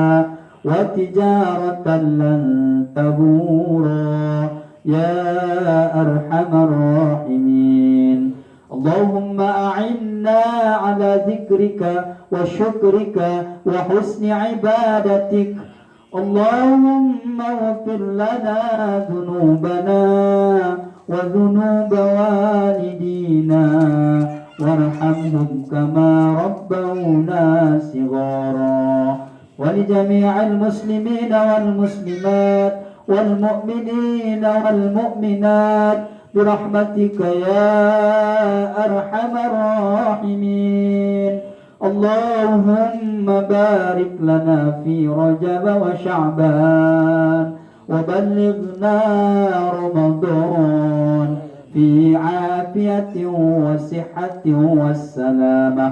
وتجارة لن تبورا يا أرحم الراحمين. اللهم أعنا على ذكرك وشكرك وحسن عبادتك. اللهم اغفر لنا ذنوبنا وذنوب والدينا وارحمهم كما ربونا صغارا. ولجميع المسلمين والمسلمات والمؤمنين والمؤمنات برحمتك يا أرحم الراحمين. اللهم بارك لنا في رجب وشعبان وبلغنا رمضان في عافية وصحة والسلامة.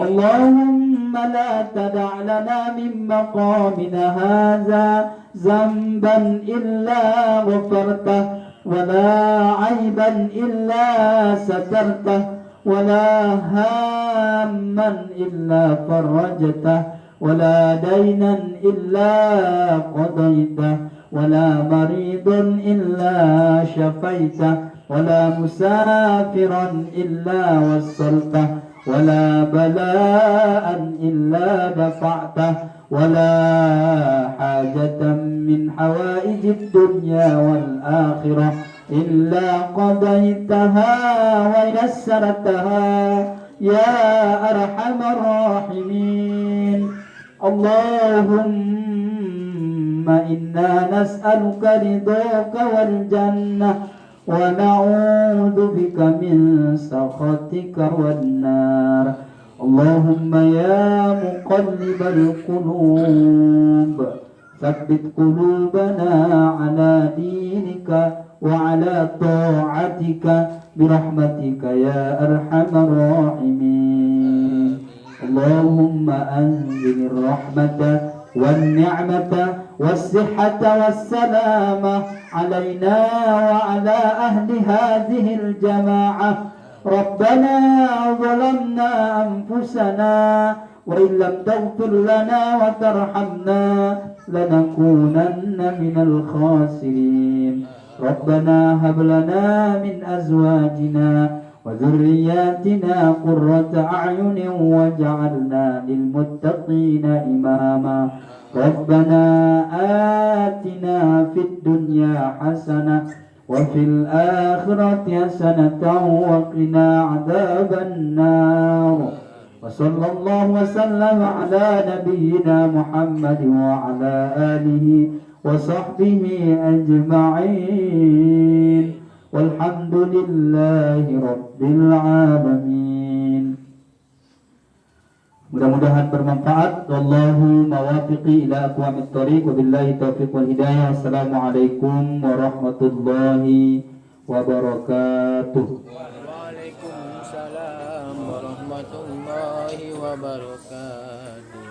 اللهم لا تدع لنا من مقامنا هذا ذنبا إلا غفرته ولا عيبا إلا سترته ولا هاما إلا فرجته ولا دينا إلا قضيته ولا مريضا إلا شفيته ولا مسافرا إلا وصلته ولا بلاء إلا دفعته ولا حاجة من حوائج الدنيا والآخرة إلا قضيتها ويسرتها يا أرحم الراحمين. اللهم إنا نسألك رضاك والجنة ونعوذ بك من سخطك والنار. اللهم يا مقلب القلوب ثبت قلوبنا على دينك وعلى طاعتك برحمتك يا أرحم الراحمين. اللهم أنزل الرحمة والنعمة والصحة والسلامة علينا وعلى أهل هذه الجماعة. ربنا ظلمنا أنفسنا وإن لم تغفر لنا وترحمنا لنكونن من الخاسرين. ربنا هب لنا من أزواجنا وذرياتنا قرة أعين واجعلنا للمتقين إماما. ربنا آتنا في الدنيا حسنة وفي الآخرة حسنة وقنا عذاب النار. وصلى الله وسلم على نبينا محمد وعلى آله وصحبه أجمعين والحمد لله رب العالمين. Mudah-mudahan bermanfaat. Wallahu mawafiqi ila aqwamit thoriq. Wabillahi taufiq wal hidayah. Assalamualaikum warahmatullahi wabarakatuh. Waalaikumsalam warahmatullahi wabarakatuh.